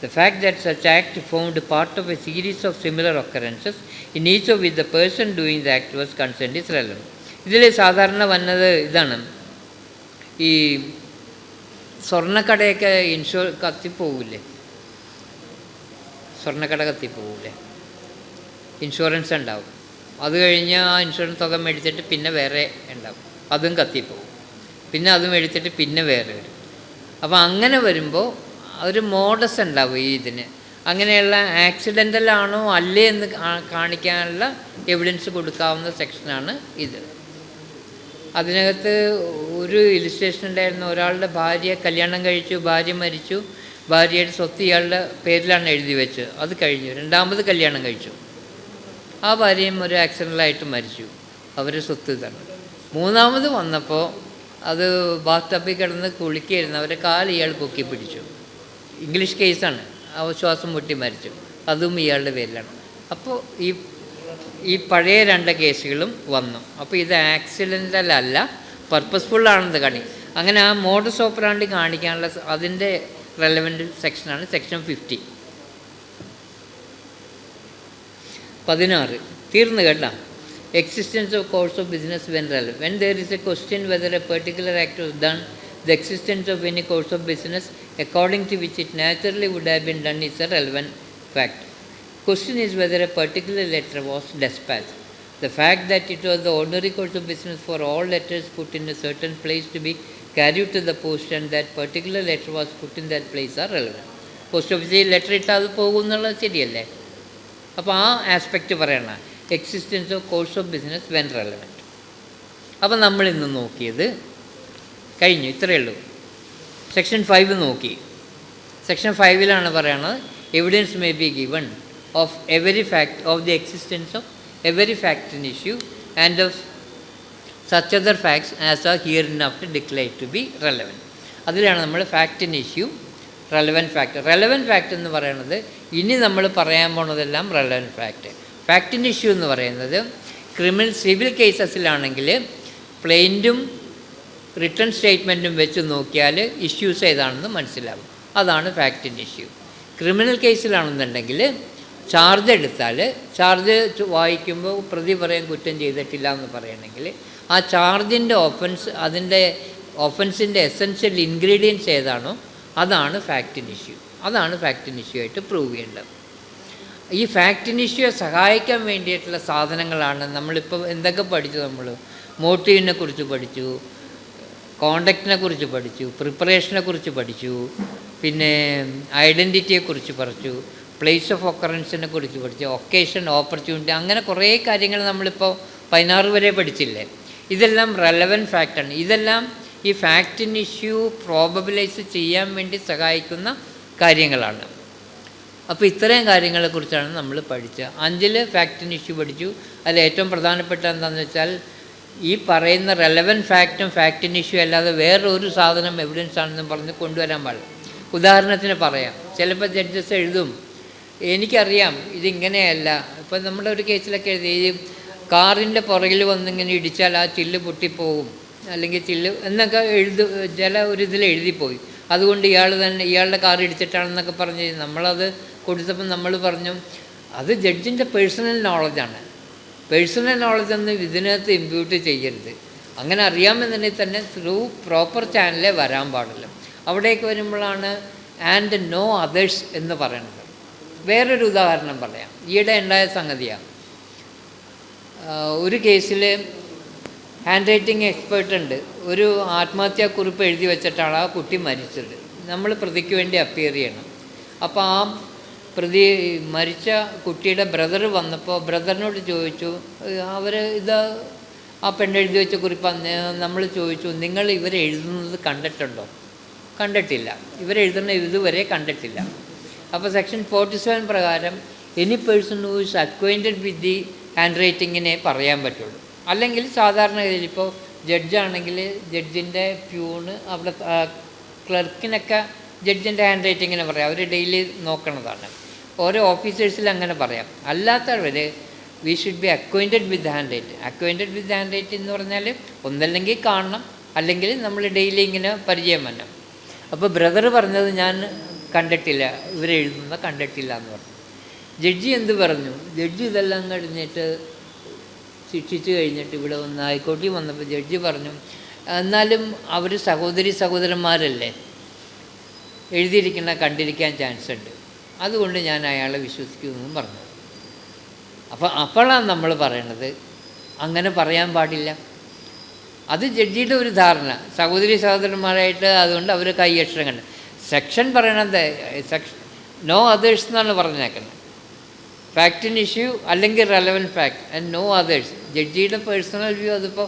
the fact that such act formed part of a series of similar occurrences in each of which the person doing the act was concerned is relevant. ഇതിൽ സാധാരണ വന്നത് ഇതാണ്, ഈ സ്വർണ്ണക്കടയൊക്കെ കത്തിപ്പോകില്ലേ, സ്വർണ്ണക്കട കത്തിപ്പോകില്ലേ, insurance ഉണ്ടാവും. അത് കഴിഞ്ഞ് ആ insurance തുക മേടിച്ചിട്ട് പിന്നെ വേറെ ഉണ്ടാവും, അതും കത്തിപ്പോവും. പിന്നെ അതും എടുത്തിട്ട് പിന്നെ വേറെ വരും. അപ്പോൾ അങ്ങനെ വരുമ്പോൾ ഒരു മോഡസ് ഉണ്ടാവും ഈ ഇതിന്. അങ്ങനെയുള്ള ആക്സിഡൻ്റലാണോ അല്ലേ എന്ന് കാണിക്കാനുള്ള എവിഡൻസ് കൊടുക്കാവുന്ന സെക്ഷനാണ് ഇത്. അതിനകത്ത് ഒരു ഇലിസ്ട്രേഷൻ ഉണ്ടായിരുന്നു. ഒരാളുടെ ഭാര്യ കല്യാണം കഴിച്ചു, ഭാര്യ മരിച്ചു, ഭാര്യയുടെ സ്വത്ത് ഇയാളുടെ പേരിലാണ് എഴുതി വെച്ചത്. അത് കഴിഞ്ഞു, രണ്ടാമത് കല്യാണം കഴിച്ചു, ആ ഭാര്യയും ഒരു ആക്സിഡൻ്റലായിട്ട് മരിച്ചു, അവരുടെ സ്വത്ത് ഇതാണ്. മൂന്നാമത് വന്നപ്പോൾ അത് ബാത്ത് ടപ്പിൽ കിടന്ന് കുളിക്കായിരുന്നു, അവരെ കാല് ഇയാൾ പൊക്കി പിടിച്ചു. ഇംഗ്ലീഷ് കേസാണ്, ശ്വാസം മുട്ടി മരിച്ചു, അതും ഇയാളുടെ പേരിലാണ്. അപ്പോൾ ഈ പഴയ 2 കേസുകളും വന്നു. അപ്പോൾ ഇത് ആക്സിഡൻ്റലല്ല, പർപ്പസ്ഫുള്ളാണെന്ന് അങ്ങനെ ആ മോഡസ് ഓപ്പറാണ്ടി കാണിക്കാനുള്ള അതിൻ്റെ റെലവൻറ്റ് സെക്ഷനാണ് സെക്ഷൻ 50. 16 തീർന്നു കേട്ടോ. Existence of course of business when relevant. When there is a question whether a particular act was done, the existence of any course of business according to which it naturally would have been done is a relevant fact. Question is whether a particular letter was dispatched. The fact that it was the ordinary course of business for all letters put in a certain place to be carried to the post and that particular letter was put in that place are relevant. Post ഓഫീസിൽ letter ഇട്ടാൽ അത് പോകും എന്നുള്ളത് ശരിയല്ലേ? അപ്പോൾ ആ aspect പറയണം, existence of course of business when relevant. അപ്പോൾ നമ്മളിന്ന് നോക്കിയത് കഴിഞ്ഞു, ഇത്രയേ ഉള്ളൂ. സെക്ഷൻ 5 നോക്കി. സെക്ഷൻ 5 പറയണത് evidence may be given of every fact of the existence of every fact in issue and of such other facts as are hereinafter declare to be relevant. അതിലാണ് നമ്മൾ fact in issue, relevant fact. Relevant fact എന്ന് പറയുന്നത് ഇനി നമ്മൾ പറയാൻ പോണതെല്ലാം relevant fact. Fact in issue എന്ന് പറയുന്നത് സിവിൽ കേസസിലാണെങ്കിൽ പ്ലെയിൻറ്റും റിട്ടേൺ സ്റ്റേറ്റ്മെൻറ്റും വെച്ച് നോക്കിയാൽ ഇഷ്യൂസ് ഏതാണെന്ന് മനസ്സിലാവും. അതാണ് ഫാക്ട് ഇൻ ഇഷ്യൂ. ക്രിമിനൽ കേസിലാണെന്നുണ്ടെങ്കിൽ ചാർജ് എടുത്താൽ ചാർജ് വായിക്കുമ്പോൾ പ്രതി പറയാൻ കുറ്റം ചെയ്തിട്ടില്ല എന്ന് പറയണമെങ്കിൽ ആ ചാർജിൻ്റെ അതിൻ്റെ ഒഫൻസിൻ്റെ എസെൻഷ്യൽ ഇൻഗ്രീഡിയൻസ് ഏതാണോ അതാണ് ഫാക്ട് ഇൻ ഇഷ്യൂ. അതാണ് ഫാക്ട് ഇൻ ഇഷ്യൂ ആയിട്ട് പ്രൂവ് ചെയ്യേണ്ടത്. ഈ ഫാക്ട് ഇൻ ഇഷ്യൂയെ സഹായിക്കാൻ വേണ്ടിയിട്ടുള്ള സാധനങ്ങളാണ് നമ്മളിപ്പോൾ എന്തൊക്കെ പഠിച്ചു. നമ്മൾ മോട്ടീവിനെ കുറിച്ച് പഠിച്ചു, കോണ്ടക്റ്റിനെ കുറിച്ച് പഠിച്ചു, പ്രിപ്പറേഷനെ കുറിച്ച് പഠിച്ചു, പിന്നെ ഐഡൻറ്റിറ്റിയെക്കുറിച്ച് പഠിച്ചു, പ്ലേസ് ഓഫ് ഒക്കറൻസിനെ കുറിച്ച് പഠിച്ചു, ഒക്കേഷൻ, ഓപ്പർച്യൂണിറ്റി, അങ്ങനെ കുറേ കാര്യങ്ങൾ നമ്മളിപ്പോൾ 16 വരെ പഠിച്ചില്ലേ? ഇതെല്ലാം റെലവൻറ്റ് ഫാക്റ്റാണ്. ഇതെല്ലാം ഈ ഫാക്റ്റിന് ഇഷ്യൂ പ്രോബബിലൈസ് ചെയ്യാൻ വേണ്ടി സഹായിക്കുന്ന കാര്യങ്ങളാണ്. അപ്പോൾ ഇത്രയും കാര്യങ്ങളെക്കുറിച്ചാണ് നമ്മൾ പഠിച്ചത്. 5 ഫാക്റ്റിന് ഇഷ്യൂ പഠിച്ചു. അതിൽ ഏറ്റവും പ്രധാനപ്പെട്ട എന്താണെന്ന് വെച്ചാൽ ഈ പറയുന്ന റെലവൻറ്റ് ഫാക്റ്റും ഫാക്റ്റിന് ഇഷ്യൂ അല്ലാതെ വേറൊരു സാധനം എവിഡൻസ് ആണെന്നും പറഞ്ഞ് കൊണ്ടുവരാൻ പാടില്ല. ഉദാഹരണത്തിന് പറയാം, ചിലപ്പോൾ ജഡ്ജസ് എഴുതും, എനിക്കറിയാം ഇതിങ്ങനെയല്ല. ഇപ്പം നമ്മുടെ ഒരു കേസിലൊക്കെ എഴുതി, ഈ കാറിൻ്റെ പുറകിൽ വന്നിങ്ങനെ ഇടിച്ചാൽ ആ ചില്ല് പൊട്ടിപ്പോകും, അല്ലെങ്കിൽ ചില്ല് എന്നൊക്കെ ചില ഒരു ഇതിൽ എഴുതിപ്പോയി, അതുകൊണ്ട് ഇയാളുടെ കാർ ഇടിച്ചിട്ടാണെന്നൊക്കെ പറഞ്ഞ് നമ്മളത് കൊടുത്തപ്പോൾ നമ്മൾ പറഞ്ഞു അത് ജഡ്ജിൻ്റെ പേഴ്സണൽ നോളജാണ്. പേഴ്സണൽ നോളജൊന്നും ഇതിനകത്ത് ഇമ്പ്യൂട്ട് ചെയ്യരുത്. അങ്ങനെ അറിയാമെന്നുണ്ടെങ്കിൽ തന്നെ ത്രൂ പ്രോപ്പർ ചാനലേ വരാൻ പാടില്ല. അവിടേക്ക് വരുമ്പോഴാണ് ആൻഡ് നോ അതേഴ്സ് എന്ന് പറയുന്നത്. വേറൊരു ഉദാഹരണം പറയാം, ഈയിടെ ഉണ്ടായ സംഗതിയാണ്. ഒരു കേസിൽ ഹാൻഡ് റൈറ്റിംഗ് എക്സ്പേർട്ട് ഉണ്ട്, ഒരു ആത്മഹത്യാക്കുറിപ്പ് എഴുതി വെച്ചിട്ടാണ് ആ കുട്ടി മരിച്ചത്. നമ്മൾ പ്രതിക്ക് വേണ്ടി അപ്പിയർ ചെയ്യണം. അപ്പോൾ ആ പ്രതി മരിച്ച കുട്ടിയുടെ ബ്രദർ വന്നപ്പോൾ ബ്രദറിനോട് ചോദിച്ചു, അവർ ആ പെണ്ണെഴുതി വെച്ച കുറിപ്പ് നമ്മൾ ചോദിച്ചു, നിങ്ങൾ ഇവരെഴുതുന്നത് കണ്ടിട്ടുണ്ടോ? കണ്ടിട്ടില്ല, ഇവരെഴുതുന്ന ഇതുവരെ കണ്ടിട്ടില്ല. അപ്പോൾ സെക്ഷൻ 47 പ്രകാരം any person who is acquainted with the ഹാൻഡ് റൈറ്റിങ്ങിനെ പറയാൻ പറ്റുള്ളൂ. അല്ലെങ്കിൽ സാധാരണഗതിയിൽ ഇപ്പോൾ ജഡ്ജാണെങ്കിൽ ജഡ്ജിൻ്റെ പ്യൂണ് അവിടെ ക്ലർക്കിനൊക്കെ ജഡ്ജിൻ്റെ ഹാൻഡ് റൈറ്റിങ്ങിനെ പറയാം, അവർ ഡെയിലി നോക്കണതാണ്. ഓരോ ഓഫീസേഴ്സിൽ അങ്ങനെ പറയാം. അല്ലാത്തവർ we should be acquainted with handwriting. Acquainted with handwriting എന്ന് പറഞ്ഞാൽ ഒന്നല്ലെങ്കിൽ കാണണം, അല്ലെങ്കിൽ നമ്മൾ ഡെയിലി ഇങ്ങനെ പരിചയം വരണം. അപ്പോൾ ബ്രദർ പറഞ്ഞത് ഞാൻ കണ്ടിട്ടില്ല, ഇവരെഴുതുന്ന കണ്ടിട്ടില്ല എന്ന് പറഞ്ഞു. ജഡ്ജി എന്ത് പറഞ്ഞു? ജഡ്ജി ഇതെല്ലാം കഴിഞ്ഞിട്ട് ശിക്ഷിച്ച് കഴിഞ്ഞിട്ട് ഇവിടെ വന്ന് ഹൈക്കോടതി വന്നപ്പോൾ ജഡ്ജി പറഞ്ഞു, എന്നാലും അവർ സഹോദരന്മാരല്ലേ, എഴുതിയിരിക്കുന്ന കണ്ടിരിക്കാൻ ചാൻസ് ഉണ്ട്, അതുകൊണ്ട് ഞാൻ അയാളെ വിശ്വസിക്കുമെന്നും പറഞ്ഞു. അപ്പോഴാണ് നമ്മൾ പറയണത് അങ്ങനെ പറയാൻ പാടില്ല. അത് ജഡ്ജിയുടെ ഒരു ധാരണ, സഹോദരന്മാരായിട്ട്, അതുകൊണ്ട് അവർ കൈയക്ഷരം കണ്ട്. സെക്ഷൻ പറയണത് നോ അതേഴ്സ് എന്നാണ് പറഞ്ഞേക്കുന്നത്. ഫാക്റ്റിന് ഇഷ്യൂ അല്ലെങ്കിൽ relevant fact and no others. ജഡ്ജിയുടെ പേഴ്സണൽ വ്യൂ അതിപ്പോൾ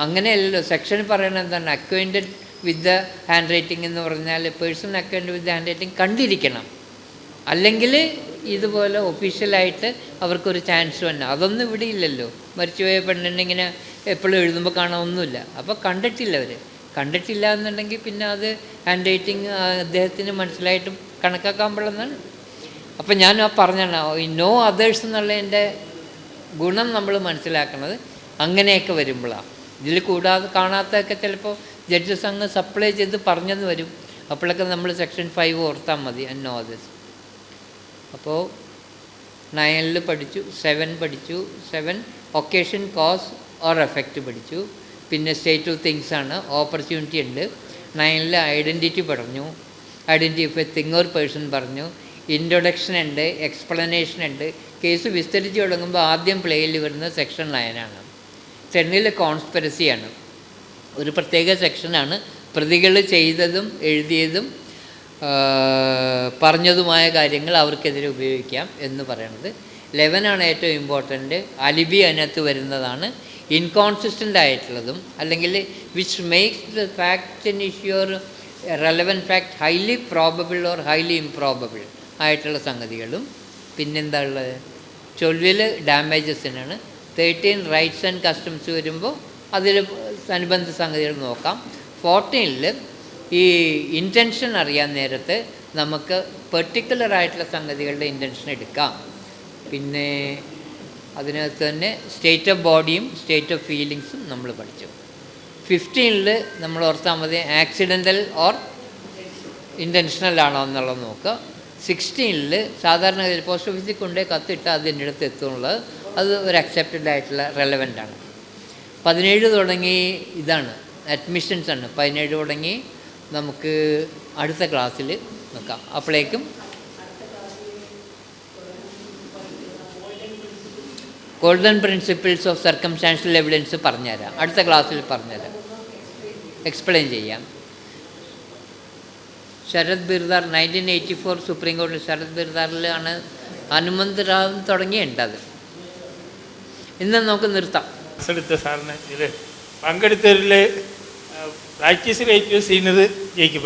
അങ്ങനെയല്ലല്ലോ. സെക്ഷൻ പറയണത് എന്താണ്? Acquainted with the handwriting എന്ന് പറഞ്ഞാൽ person acquainted with the handwriting കണ്ടിരിക്കണം, അല്ലെങ്കിൽ ഇതുപോലെ ഒഫീഷ്യലായിട്ട് അവർക്കൊരു ചാൻസ് വരണം. അതൊന്നും ഇവിടെ ഇല്ലല്ലോ. മരിച്ചുപോയ പെണ്ണിങ്ങനെ എപ്പോഴും എഴുതുമ്പോൾ കാണാമൊന്നുമില്ല. അപ്പോൾ കണ്ടിട്ടില്ല, അവർ കണ്ടിട്ടില്ല എന്നുണ്ടെങ്കിൽ പിന്നെ അത് ഹാൻഡ് റൈറ്റിംഗ് അദ്ദേഹത്തിന് മനസ്സിലായിട്ടും കണക്കാക്കാൻ പാടില്ലെന്നാണ്. അപ്പം ഞാൻ പറഞ്ഞാണ് ഈ നോ അതേഴ്സ് എന്നുള്ളതിൻ്റെ ഗുണം നമ്മൾ മനസ്സിലാക്കുന്നത് അങ്ങനെയൊക്കെ വരുമ്പോഴാണ്. ഇതിൽ കൂടാതെ കാണാത്തതൊക്കെ ചിലപ്പോൾ ജഡ്ജസ് അങ്ങ് സപ്ലൈ ചെയ്ത് പറഞ്ഞെന്ന് വരും. അപ്പോഴൊക്കെ നമ്മൾ സെക്ഷൻ 5 ഓർത്താൽ മതി, നോ അതേഴ്സ്. അപ്പോൾ 9 പഠിച്ചു, 7 പഠിച്ചു. 7 ഒക്കേഷൻ, കോസ് ഓർ എഫക്റ്റ് പഠിച്ചു. പിന്നെ സ്റ്റേറ്റ് ഓഫ് തിങ്സ് ആണ്, ഓപ്പർച്യൂണിറ്റി ഉണ്ട്. 9 ഐഡൻറ്റിറ്റി പറഞ്ഞു, ഐഡൻറ്റിഫൈ തിങ് ഓർ പേഴ്സൺ പറഞ്ഞു. ഇൻട്രൊഡക്ഷൻ ഉണ്ട്, എക്സ്പ്ലനേഷൻ ഉണ്ട്. കേസ് വിസ്തരിച്ച് തുടങ്ങുമ്പോൾ ആദ്യം പ്ലേയിൽ വരുന്നത് സെക്ഷൻ 9 ആണ്. 10 കോൺസ്പിറസിയാണ്, ഒരു പ്രത്യേക സെക്ഷനാണ്. പ്രതികൾ ചെയ്തതും എഴുതിയതും പറഞ്ഞതുമായ കാര്യങ്ങൾ അവർക്കെതിരെ ഉപയോഗിക്കാം എന്ന് പറയുന്നത്. 11 ഏറ്റവും ഇമ്പോർട്ടൻറ്റ്. അലിബി അതിനകത്ത് വരുന്നതാണ്. ഇൻകോൺസിസ്റ്റൻ്റ് ആയിട്ടുള്ളതും അല്ലെങ്കിൽ which makes the fact and issue or relevant fact highly probable or highly improbable ആയിട്ടുള്ള സംഗതികളും. പിന്നെന്താ ഉള്ളത്? 12 ഡാമേജസിനാണ്. 13 റൈറ്റ്സ് ആൻഡ് കസ്റ്റംസ് വരുമ്പോൾ അതിൽ അനുബന്ധ സംഗതികൾ നോക്കാം. 14 ഈ ഇൻറ്റൻഷൻ അറിയാൻ നേരത്ത് നമുക്ക് പെർട്ടിക്കുലറായിട്ടുള്ള സംഗതികളുടെ ഇൻറ്റൻഷൻ എടുക്കാം. പിന്നെ അതിനകത്ത് തന്നെ സ്റ്റേറ്റ് ഓഫ് ബോഡിയും സ്റ്റേറ്റ് ഓഫ് ഫീലിങ്സും നമ്മൾ പഠിച്ചു. 15 നമ്മൾ ഓർത്താൽ മതി ആക്സിഡൻ്റൽ ഓർ ഇൻറ്റൻഷണൽ ആണോ എന്നുള്ളത് നോക്കുക. 16 സാധാരണ പോസ്റ്റ് ഓഫീസിൽ കൊണ്ടേ കത്തിട്ട് അതിൻ്റെ അടുത്ത് എത്തുന്നുള്ളത്, അത് ഒരു അക്സെപ്റ്റഡ് ആയിട്ടുള്ള റെലവൻ്റ് ആണ്. 17 തുടങ്ങി ഇതാണ് അഡ്മിഷൻസ് ആണ്. 17 തുടങ്ങി നമുക്ക് അടുത്ത ക്ലാസ്സിൽ നോക്കാം. അപ്പോഴേക്കും golden principles of circumstantial evidence പറഞ്ഞുതരാം, അടുത്ത ക്ലാസ്സിൽ പറഞ്ഞുതരാം, എക്സ്പ്ലെയിൻ ചെയ്യാം. ശരത് ബിർദാർ 1984 സുപ്രീം കോടതി ശരത് ബിർദാറിലാണ് ഹനുമന്ത് റാവ് തുടങ്ങിയുണ്ടത്. ഇന്ന് നമുക്ക് നിർത്താം. എടുത്ത സാറിന് ഇതിൽ പങ്കെടുത്തവരിൽ പ്രാക്ടീസ് റേറ്റ് ചെയ്യുന്നത് ജയിക്കും.